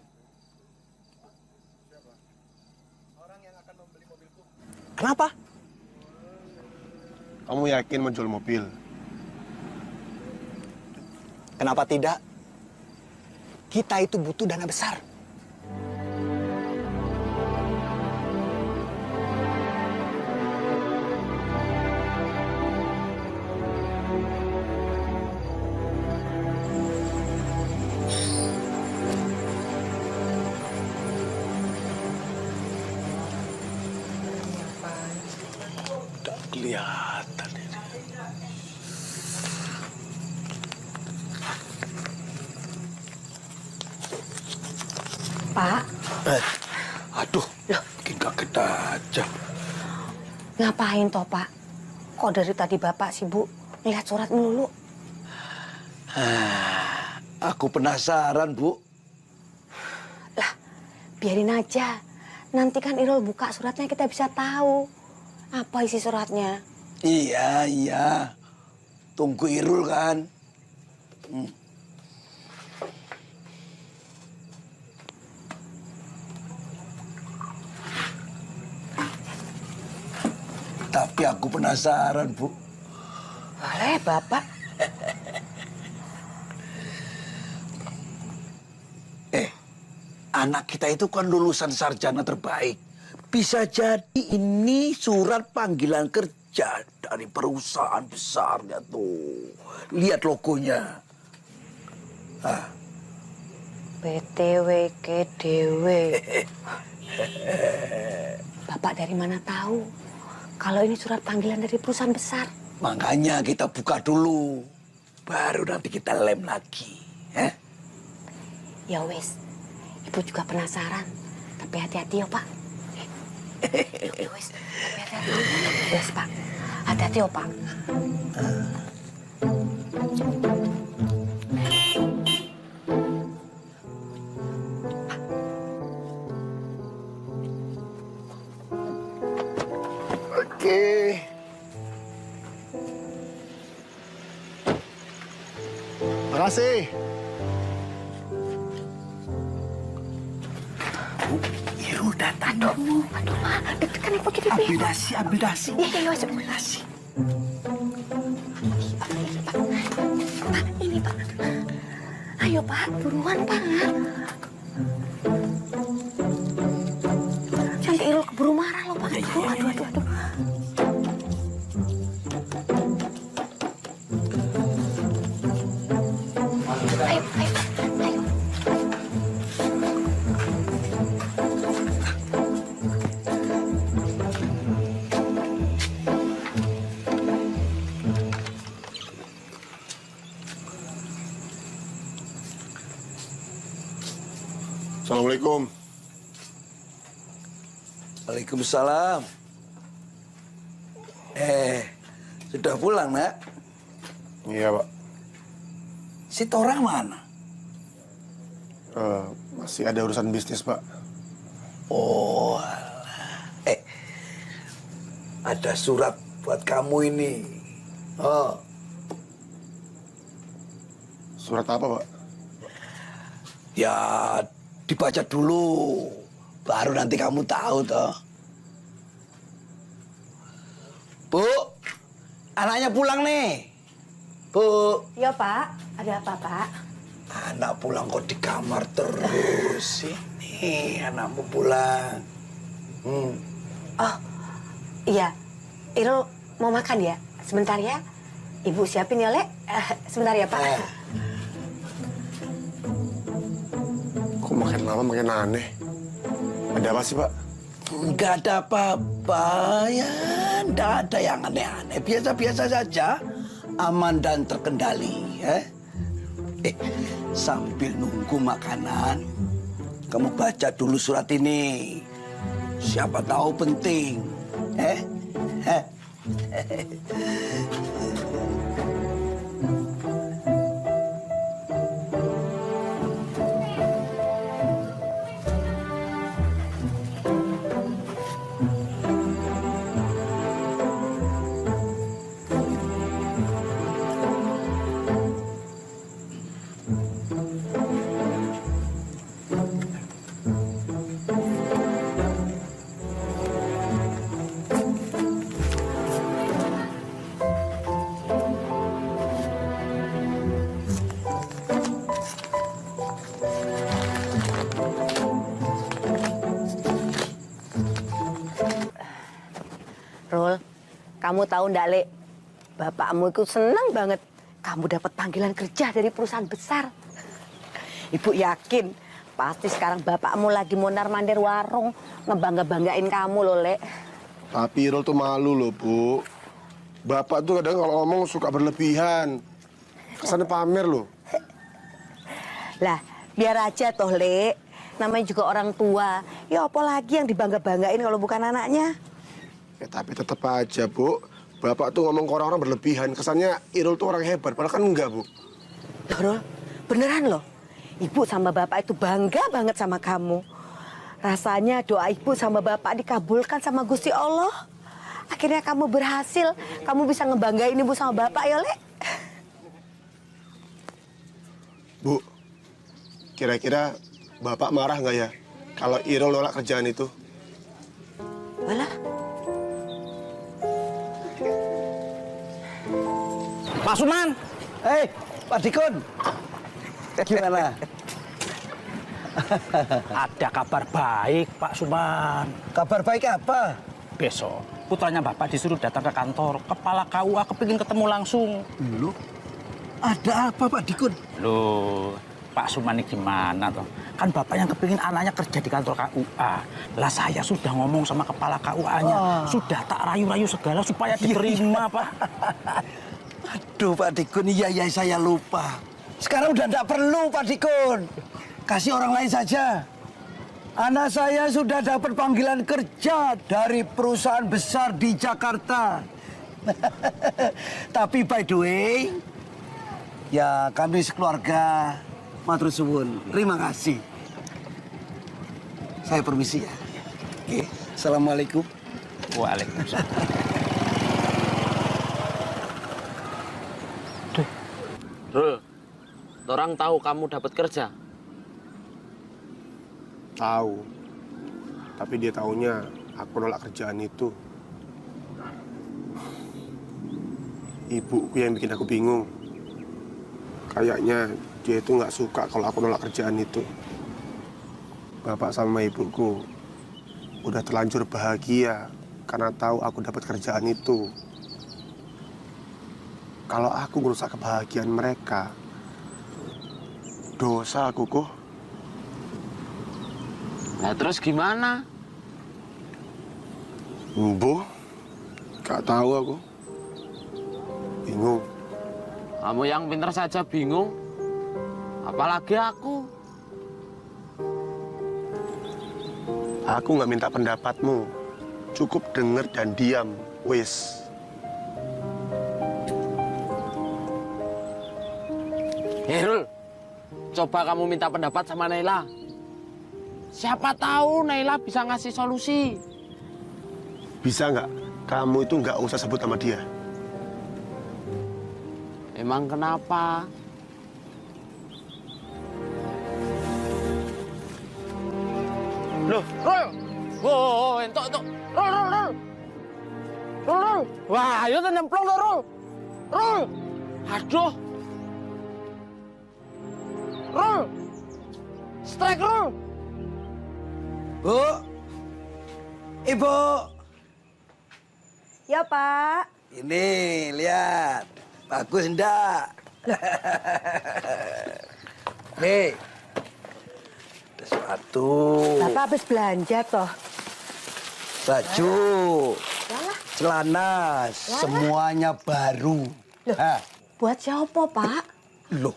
Kenapa? Kamu yakin menjual mobil? Kenapa tidak? Kita itu butuh dana besar. Tak kelihatan ini. Pak, Aduh, bikin kaget aja. ngapain toh Pak? Kok dari tadi Bapak sibuk ngeliat surat melulu? Aku penasaran, Bu. Lah, biarin aja. Nanti kan Irul buka suratnya kita bisa tahu apa isi suratnya. Iya. Tunggu Irul kan. Tapi aku penasaran, Bu. Boleh, Bapak. Anak kita itu kan lulusan sarjana terbaik. Bisa jadi ini surat panggilan kerja dari perusahaan besarnya tuh. Lihat logonya. PTWKDW. Bapak dari mana tahu kalau ini surat panggilan dari perusahaan besar? Makanya kita buka dulu. Baru nanti kita lem lagi. Ya wes, Ibu juga penasaran. Tapi hati-hati ya Pak. Ya wes, hati-hati. Wes Pak, hati-hati ya Pak. Oke. Makasih. Irul datang. Aduh, Mak, deg-degan Ibu jadi Ambil dasi. Iya, wes. Ambil dasi. Pak, ini Pak. Ayo Pak, buruan Pak. Nanti Irul keburu marah loh Pak. Aduh. Ayo. Assalamualaikum. Waalaikumsalam. Sudah pulang, Nak? Iya, Pak. Si Tora mana? Masih ada urusan bisnis, Pak. Oh, alah. Ada surat buat kamu ini. Oh. Surat apa, Pak? Ya, dibaca dulu. Baru nanti kamu tahu, toh. Bu, anaknya pulang nih. Bu. Ya Pak, ada apa Pak? Anak pulang kok di kamar terus. Ini anakmu pulang. Oh, iya. Irul mau makan ya? Sebentar ya. Ibu siapin ya, Lek. Sebentar ya, Pak. Kok makin lama makin aneh? Ada apa sih, Pak? Nggak ada apa-apa, ya. Nggak ada yang aneh-aneh. Biasa-biasa saja. Aman dan terkendali, ya. Sambil nunggu makanan, kamu baca dulu surat ini. Siapa tahu penting. Rul, kamu tahu ndak, Lek? Bapakmu itu senang banget kamu dapat panggilan kerja dari perusahaan besar. Ibu yakin pasti sekarang bapakmu lagi mondar-mandir warung ngebangga-banggain kamu loh, Lek. Tapi Irul tuh malu loh, Bu. Bapak tuh kadang kalau ngomong suka berlebihan. Kesannya pamer loh. Lah, biar aja toh, Lek. Namanya juga orang tua. Ya apa lagi yang dibangga-banggain kalau bukan anaknya? Ya tapi tetap aja, Bu. Bapak tuh ngomong ke orang-orang berlebihan. Kesannya Irul tuh orang hebat, padahal kan enggak, Bu. Loh, Rul, beneran loh. Ibu sama bapak itu bangga banget sama kamu. Rasanya doa ibu sama bapak dikabulkan sama Gusti Allah. Akhirnya kamu berhasil. Kamu bisa ngebanggain ibu sama bapak ya, Lek. Bu, kira-kira Bapak marah nggak ya kalau Irul nolak kerjaan itu? Walah. Pak Suman. Pak Dikun. Gimana? Ada kabar baik, Pak Suman. Kabar baik apa? Besok putranya Bapak disuruh datang ke kantor. Kepala KUA kepingin ketemu langsung. Loh, ada apa Pak Dikun? Loh, Pak Suman ini gimana toh? Kan Bapak yang kepingin anaknya kerja di kantor KUA. Lah saya sudah ngomong sama kepala KUA-nya. Sudah tak rayu-rayu segala supaya diterima, Pak. Aduh Pak Dikun, iya saya lupa. Sekarang udah enggak perlu Pak Dikun. Kasih orang lain saja. Anak saya sudah dapat panggilan kerja dari perusahaan besar di Jakarta. Tapi by the way, ya kami sekeluarga matur suwun. Terima kasih. Saya permisi ya. Oke, assalamualaikum. Waalaikumsalam. Rul, orang tahu kamu dapat kerja. Tahu. Tapi dia taunya aku nolak kerjaan itu. Ibuku yang bikin aku bingung. Kayaknya dia itu nggak suka kalau aku nolak kerjaan itu. Bapak sama ibuku udah terlanjur bahagia karena tahu aku dapat kerjaan itu. Kalau aku merusak kebahagiaan mereka, dosa aku kok. Nah terus gimana? Embo, gak tahu aku. Bingung. Kamu yang pintar saja bingung. Apalagi aku. Aku nggak minta pendapatmu. Cukup denger dan diam, wis. Herul, coba kamu minta pendapat sama Naila. Siapa tahu Naila bisa ngasih solusi. Bisa nggak? Kamu itu nggak usah sebut sama dia. Emang kenapa? Loh, Rul! Wow, entok. Rul. Rul. Wah, ayo nyemplung loh, Rul. Rul. Aduh. Rul. Strike, Rul. Bu. Ibu. Ya, Pak. Ini, lihat. Bagus enggak? Nih. Ada sepatu. Bapak habis belanja toh. Baju. Celana. Semuanya baru. Loh, buat siapa, Pak? Loh,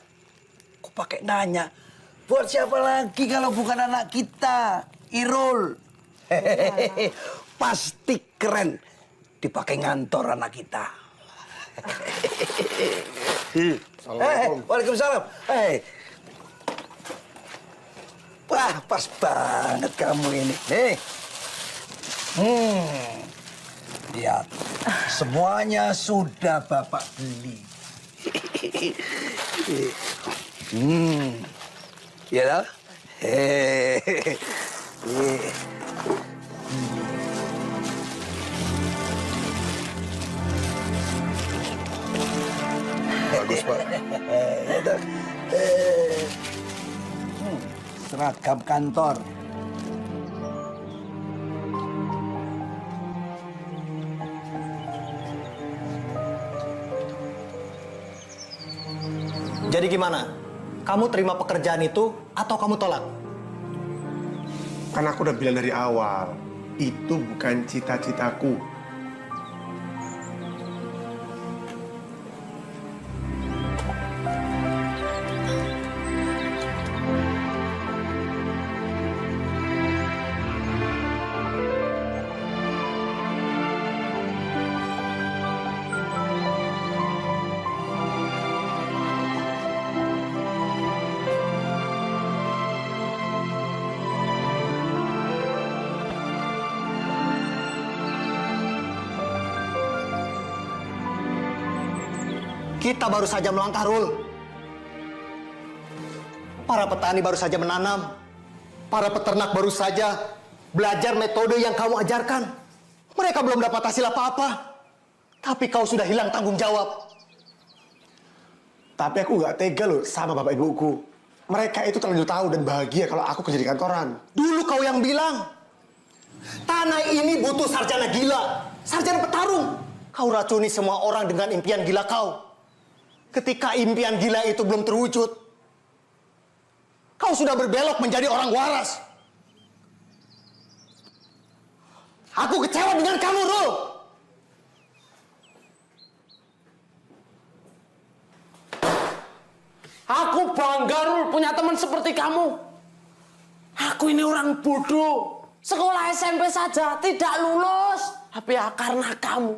pakai nanya. Buat siapa lagi kalau bukan anak kita, Irul? Hehehe, pasti keren dipakai ngantor anak kita. Assalamualaikum. Waalaikumsalam. Wah, pas banget kamu ini. Nih. Lihat, semuanya sudah Bapak beli. Ya dah? Bagus, Pak. Ya dah. Seragam kantor. Jadi gimana? Kamu terima pekerjaan itu atau kamu tolak? Kan aku udah bilang dari awal, itu bukan cita-citaku. Kita baru saja melangkah, Rul. Para petani baru saja menanam. Para peternak baru saja belajar metode yang kamu ajarkan. Mereka belum dapat hasil apa-apa. Tapi kau sudah hilang tanggung jawab. Tapi aku nggak tega loh sama bapak ibuku. Mereka itu terlanjur tahu dan bahagia kalau aku kerja di kantoran. Dulu kau yang bilang, tanah ini butuh sarjana gila, sarjana petarung. Kau racuni semua orang dengan impian gila kau. Ketika impian gila itu belum terwujud, kau sudah berbelok menjadi orang waras. Aku kecewa dengan kamu, Rul. Aku bangga, Rul, punya teman seperti kamu. Aku ini orang bodoh. Sekolah SMP saja tidak lulus. Tapi ya karena kamu,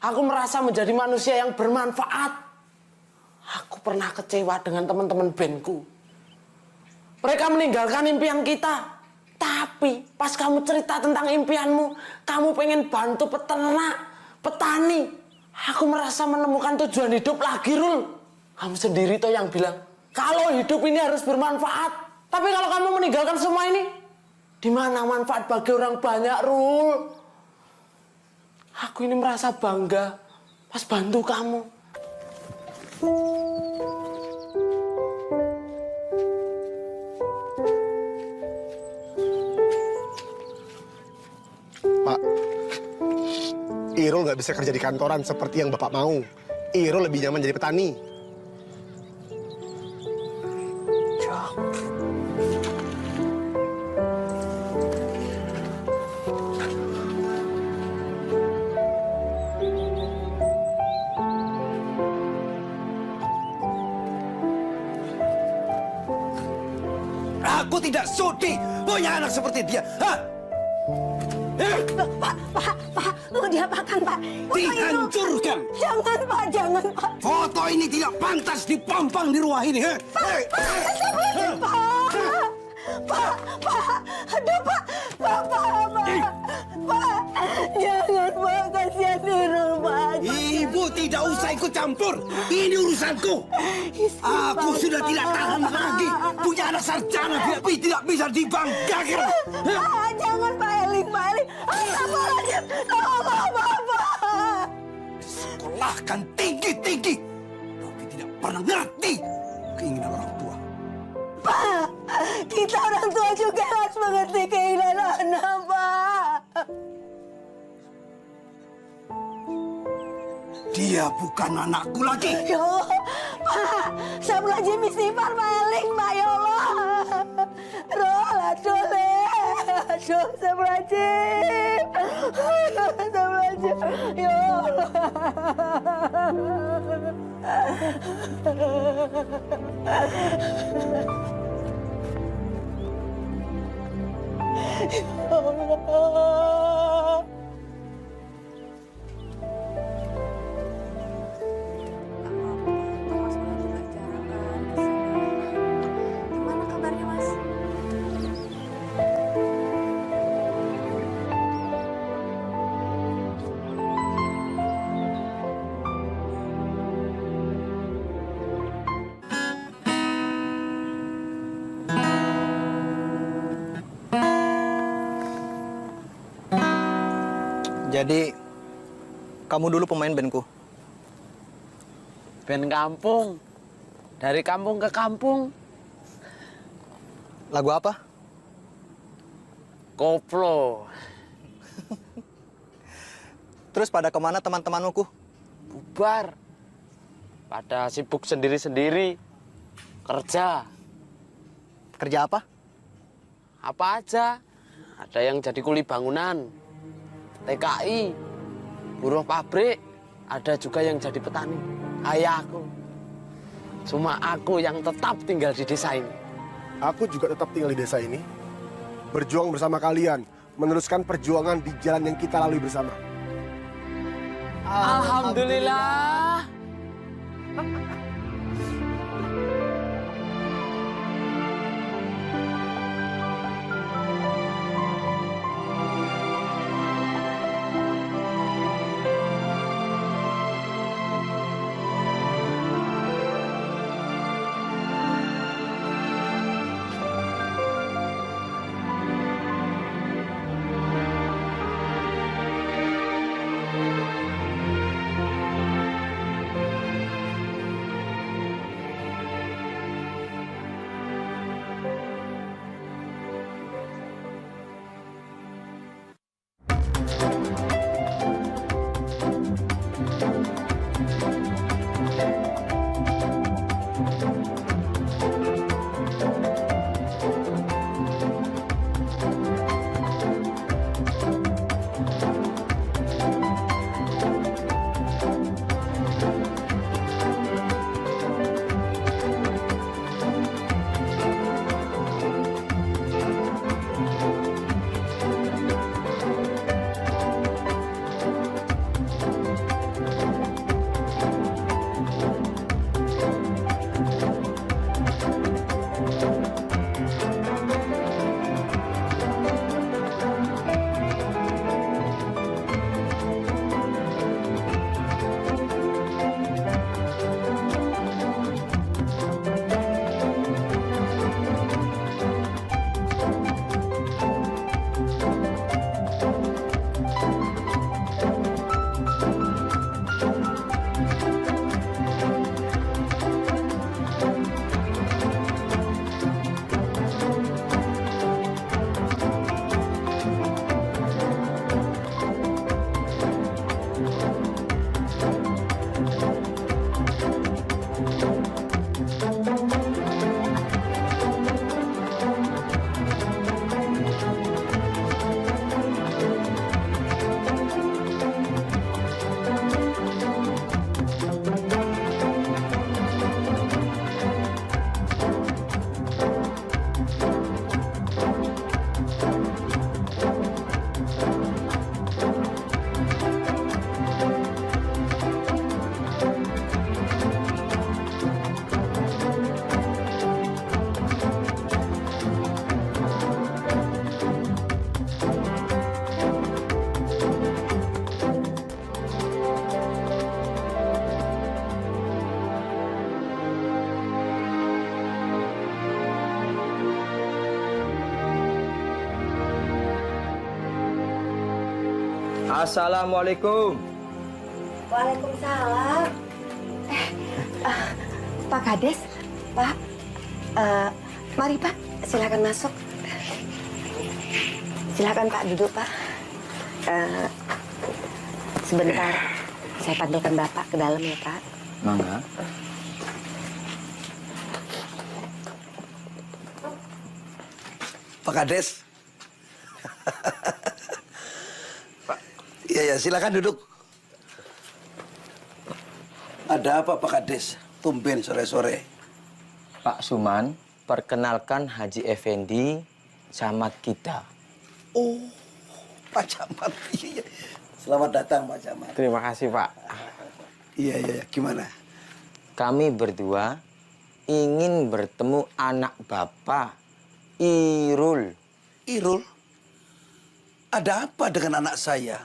aku merasa menjadi manusia yang bermanfaat. Aku pernah kecewa dengan teman-teman bandku. Mereka meninggalkan impian kita. Tapi pas kamu cerita tentang impianmu, kamu pengen bantu peternak, petani. Aku merasa menemukan tujuan hidup lagi, Rul. Kamu sendiri toh yang bilang, kalau hidup ini harus bermanfaat. Tapi kalau kamu meninggalkan semua ini, di mana manfaat bagi orang banyak, Rul? Aku ini merasa bangga pas bantu kamu. Pak, Irul nggak bisa kerja di kantoran seperti yang Bapak mau. Irul lebih nyaman jadi petani. Aku tidak sudi punya anak seperti dia. Hah? Pak, mau diapakan, Pak? Dihancurkan. Jangan, Pak, jangan, Pak. Foto ini tidak pantas dipampang di rumah ini. Pak, aduh, Pak, jangan, Pak, kasihan Irul, Pak. Ibu tidak usah ikut campur. Ini urusanku. Aku sudah tidak tahan lagi. Punya anak sarjana tidak bisa dibanggakan. Pak, jangan, Pak Eling. Astagfirullahaladzim, tolong, Bapak. Sekolahkan tinggi-tinggi, tapi tidak pernah ngerti keinginan orang tua. Pak, kita orang tua juga harus mengerti keinginan anak, Pak. Dia bukan anakku lagi. Ya Allah, Pak, Sabulajim istighfar, Pak Eling, Pak, ya Allah. Roh, aduh, Sabulajim. Sabulajim, ya Allah. Gimana kabarnya, Mas? Jadi, kamu dulu pemain bandku. Band kampung. Dari kampung ke kampung. Lagu apa? Koplo. Terus pada kemana teman-temanku? Bubar. Pada sibuk sendiri-sendiri. Kerja. Kerja apa? Apa aja. Ada yang jadi kuli bangunan. TKI. Buruh pabrik. Ada juga yang jadi petani. Ayahku. Cuma aku yang tetap tinggal di desa ini. Aku juga tetap tinggal di desa ini. Berjuang bersama kalian. Meneruskan perjuangan di jalan yang kita lalui bersama. Alhamdulillah. Assalamualaikum. Waalaikumsalam. Pak Kades, Pak, mari Pak, silakan masuk. Silakan Pak duduk Pak. Sebentar, saya panggilkan Bapak ke dalam ya Pak. Mangga. Pak Kades. Iya, ya, silakan duduk. Ada apa Pak Kades? Tumben sore-sore. Pak Suman, perkenalkan Haji Effendi, camat kita. Oh, Pak Camat. Iya. Selamat datang Pak Camat. Terima kasih, Pak. Iya. Gimana? Kami berdua ingin bertemu anak Bapak, Irul. Irul? Ada apa dengan anak saya?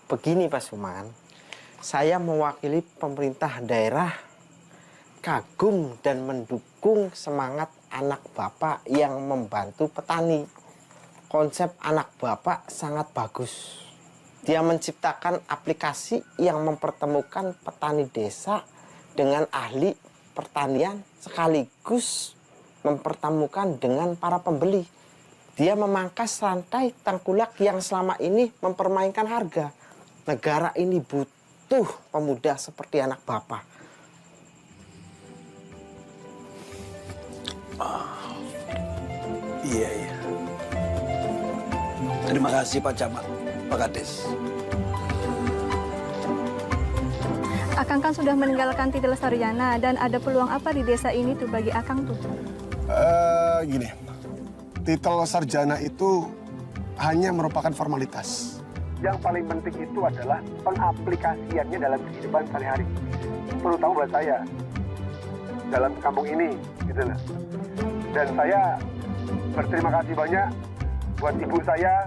Begini, Pak Suman. Saya mewakili pemerintah daerah kagum dan mendukung semangat anak Bapak yang membantu petani. Konsep anak Bapak sangat bagus. Dia menciptakan aplikasi yang mempertemukan petani desa dengan ahli pertanian sekaligus mempertemukan dengan para pembeli. Dia memangkas rantai tengkulak yang selama ini mempermainkan harga. Negara ini butuh pemuda seperti anak Bapak. Iya. Terima kasih Pak Camat, Pak Kades. Akang kan sudah meninggalkan titel sarjana dan ada peluang apa di desa ini tuh bagi Akang tuh? Gini, titel sarjana itu hanya merupakan formalitas. Yang paling penting itu adalah pengaplikasiannya dalam kehidupan sehari-hari. Terutama buat saya, dalam kampung ini, gitu loh. Dan saya berterima kasih banyak buat ibu saya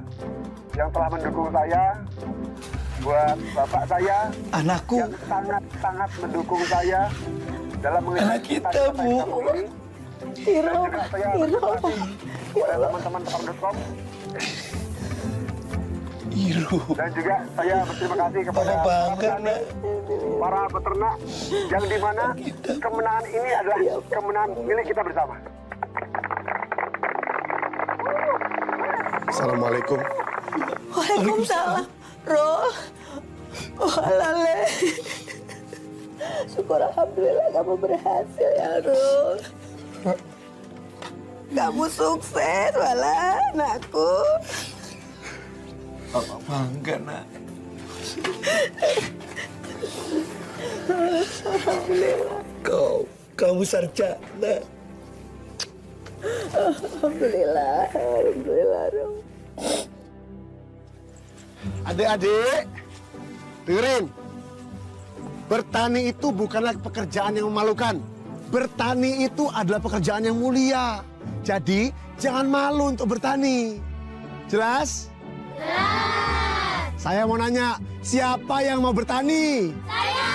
yang telah mendukung saya, buat bapak saya, anakku yang sangat mendukung saya dalam mengenai kita, Bu. Dan juga saya berterima kasih kepada teman-teman Tekam.com. Dan juga saya berterima kasih kepada para peternak yang dimana kemenangan ini adalah kemenangan milik kita bersama. Assalamualaikum. Waalaikumsalam, Roh. Walale. Syukur alhamdulillah kamu berhasil ya, Roh. Kamu sukses, Wala, anakku. Papa bangga, Nak. Alhamdulillah. Kamu sarjana. Alhamdulillah, Roh. Adik-adik, dengerin. Bertani itu bukanlah pekerjaan yang memalukan. Bertani itu adalah pekerjaan yang mulia. Jadi, jangan malu untuk bertani. Jelas? Jelas. Saya mau nanya, siapa yang mau bertani? Saya.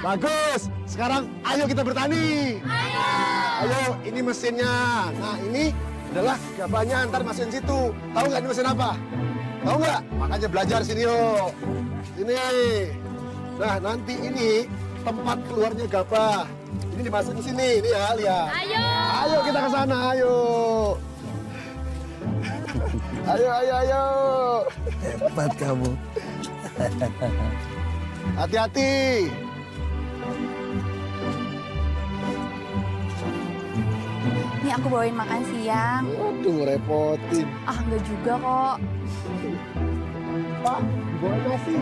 Bagus. Sekarang ayo kita bertani. Ayo, ini mesinnya. Nah, ini adalah gabahnya, ntar masukin situ. Tahu nggak ini mesin apa? Tahu nggak? Makanya belajar sini yuk. Sini. Nah, nanti ini tempat keluarnya gabah. Ini dimasukin sini, ini ya, lihat. Ayo kita ke sana, ayo. Ayo. Hebat kamu. Hati-hati. Nih aku bawain makan siang. Waduh, ngerepotin. Ah, enggak juga kok. Pak, bawa nasi.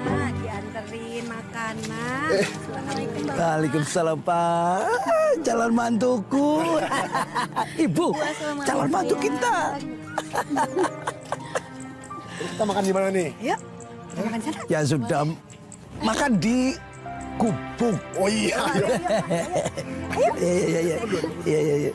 Nah, dianterin makanan. Assalamualaikum, Bapak. Waalaikumsalam, Pak. Calon mantuku. Ibu, calon mantu kita. Kita makan di mana nih? Yuk, makan sana. Ya sudah, makan di gubuk. Oh iya. Iya.